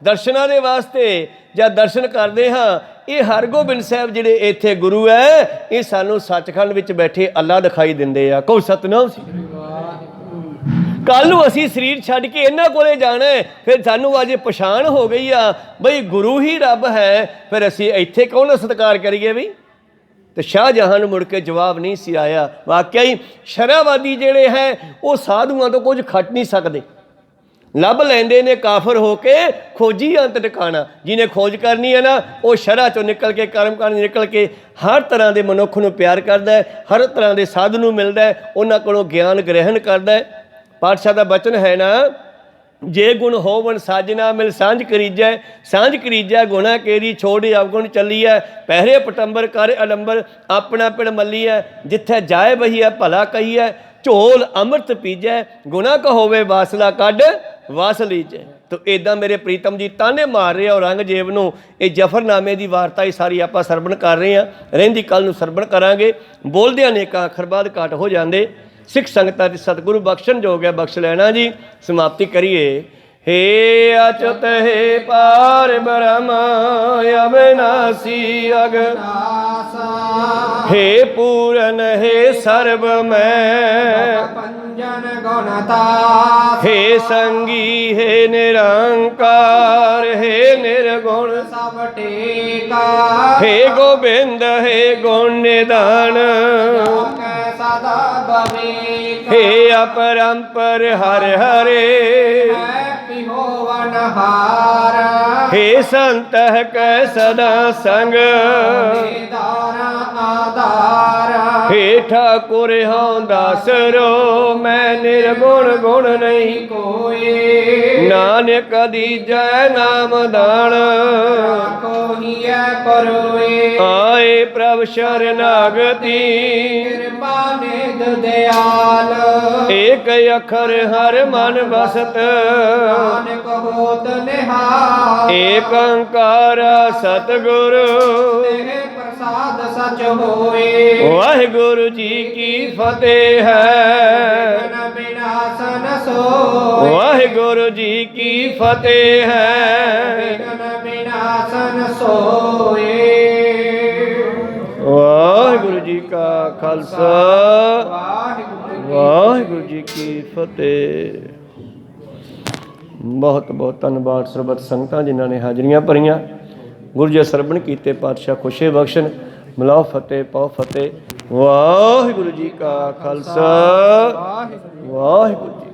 A: ਦਰਸ਼ਨਾਂ ਦੇ ਵਾਸਤੇ, ਜਦ ਦਰਸ਼ਨ ਕਰਦੇ ਹਾਂ, ਇਹ ਹਰਗੋਬਿੰਦ ਸਾਹਿਬ ਜਿਹੜੇ ਇੱਥੇ ਗੁਰੂ ਹੈ ਇਹ ਸਾਨੂੰ ਸੱਚਖੰਡ ਵਿੱਚ ਬੈਠੇ ਅੱਲਾ ਦਿਖਾਈ ਦਿੰਦੇ ਆ। ਕਹੋ ਸਤਨਾਮ। ਕੱਲ੍ਹ ਨੂੰ ਅਸੀਂ ਸਰੀਰ ਛੱਡ ਕੇ ਇਹਨਾਂ ਕੋਲੇ ਜਾਣਾ, ਫਿਰ ਸਾਨੂੰ ਅੱਜ ਪਛਾਣ ਹੋ ਗਈ ਆ ਬਈ ਗੁਰੂ ਹੀ ਰੱਬ ਹੈ, ਫਿਰ ਅਸੀਂ ਇੱਥੇ ਕੌਣ ਸਤਿਕਾਰ ਕਰੀਏ ਵੀ? ਤੇ ਸ਼ਾਹਜਹਾਂ ਨੂੰ ਮੁੜ ਕੇ ਜਵਾਬ ਨਹੀਂ ਸੀ ਆਇਆ। ਵਾਕਿਆ ਹੀ ਸ਼ਰਾਬਾਦੀ ਜਿਹੜੇ ਹੈ ਉਹ ਸਾਧੂਆਂ ਤੋਂ ਕੁਝ ਖੱਟ ਨਹੀਂ ਸਕਦੇ, ਲੱਭ ਲੈਂਦੇ ਨੇ ਕਾਫਰ ਹੋ ਕੇ ਖੋਜੀ ਅੰਤ ਟਿਕਾਣਾ। ਜਿਹਨੇ ਖੋਜ ਕਰਨੀ ਹੈ ਨਾ ਉਹ ਸ਼ਰ੍ਹਾ ਚੋਂ ਨਿਕਲ ਕੇ ਕਰਮ ਕਰਨ ਨਿਕਲ ਕੇ ਹਰ ਤਰ੍ਹਾਂ ਦੇ ਮਨੁੱਖ ਨੂੰ ਪਿਆਰ ਕਰਦਾ ਹੈ, ਹਰ ਤਰ੍ਹਾਂ ਦੇ ਸਾਧੂ ਨੂੰ ਮਿਲਦਾ ਹੈ, ਉਹਨਾਂ ਕੋਲੋਂ ਗਿਆਨ ਗ੍ਰਹਿਣ ਕਰਦਾ ਹੈ। ਪਾਤਸ਼ਾਹ ਦਾ ਬਚਨ ਹੈ ਨਾ, ਜੇ ਗੁਣ ਹੋਵਨ ਸਾਜਨਾ ਮਿਲ ਸਾਂਝ ਕਰੀਜੈ, ਸਾਂਝ ਕਰੀਜੈ ਗੁਣਾ ਕੇਰੀ ਛੋੜ ਅਵਗੁਣ ਚੱਲੀਐ, ਪਹਿਰੇ ਪਟੰਬਰ ਕਰ ਅਲੰਬਰ ਆਪਣਾ ਪਿੜ ਮੱਲੀਐ, ਜਿੱਥੇ ਜਾਏ ਬਹੀਐ ਭਲਾ ਕਹੀਐ, ਝੋਲ ਅੰਮ੍ਰਿਤ ਪੀਜੈ, ਗੁਣਾ ਕ ਹੋਵੇ ਵਾਸਲਾ ਕੱਢ ਵਾਸ ਲੀਜੈ। ਤੋ ਇੱਦਾਂ ਮੇਰੇ ਪ੍ਰੀਤਮ ਜੀ ਤਾਨੇ ਮਾਰ ਰਹੇ ਔਰੰਗਜ਼ੇਬ ਨੂੰ। ਇਹ ਜਫਰਨਾਮੇ ਦੀ ਵਾਰਤਾ ਹੀ ਸਾਰੀ ਆਪਾਂ ਸਰਵਣ ਕਰ ਰਹੇ ਹਾਂ, ਰਹਿੰਦੀ ਕੱਲ੍ਹ ਨੂੰ ਸਰਵਣ ਕਰਾਂਗੇ। ਬੋਲਦਿਆਂ ਅਨੇਕਾਂ ਅੱਖਰ ਬਾਅਦ ਘੱਟ ਹੋ ਜਾਂਦੇ। ਸਿੱਖ ਸੰਗਤਾਂ ਦੀ ਸਤਿਗੁਰੂ ਬਖਸ਼ਣ ਜੋਗ ਹੈ, ਬਖਸ਼ ਲੈਣਾ ਜੀ। ਸਮਾਪਤੀ ਕਰੀਏ। हे अच्युत हे पार ब्रह्म अविनाशी अगनासा, हे पूरन हे सर्वमय पंजन गुणतास, हे संगी हे निरंकार, हे निर्गुण सब टेका, हे गोविंद हे गुण निधान, सदा भवेक, हे अपरंपर हर हरे, हे संत कै सदा संग, हे ठाकुर हूँ दासरो, मैं निर्गुण गुण नहीं कोई, नानक दीजै नाम दान, आए प्रभ शरणागति, कृपा निध दयाल, एक अखर हर मन बसत, एक ओंकार सतगुरु,
B: ਸਾਧ ਸਚ ਹੋਏ।
A: ਵਾਹਿਗੁਰੂ ਜੀ ਕੀ ਫਤਿਹ ਹੈ।
B: ਵਿਘਨ ਵਿਨਾਸ਼ਨ ਸੋਏ।
A: ਵਾਹਿਗੁਰੂ ਜੀ ਕੀ ਫਤਿਹ ਹੈ।
B: ਵਿਘਨ ਵਿਨਾਸ਼ਨ ਸੋਏ।
A: ਵਾਹਿਗੁਰੂ ਜੀ ਕਾ ਖਾਲਸਾ
B: ਵਾਹਿਗੁਰੂ
A: ਵਾਹਿਗੁਰੂ ਜੀ ਕੀ ਫਤਿਹ। ਬਹੁਤ ਬਹੁਤ ਧੰਨਵਾਦ ਸਰਬੱਤ ਸੰਗਤਾਂ ਜਿਨ੍ਹਾਂ ਨੇ ਹਾਜ਼ਰੀਆਂ ਭਰੀਆਂ। ਗੁਰੂ ਜੀ ਸਰਵਣ ਕੀਤੇ ਪਾਤਸ਼ਾਹ ਖੁਸ਼ੇ ਬਖਸ਼ਣ। ਮਿਲਾਓ ਫਤਿਹ ਪਾਓ ਫਤਿਹ। ਵਾਹਿਗੁਰੂ ਜੀ ਕਾ ਖਾਲਸਾ ਵਾਹਿਗੁਰੂ ਜੀ।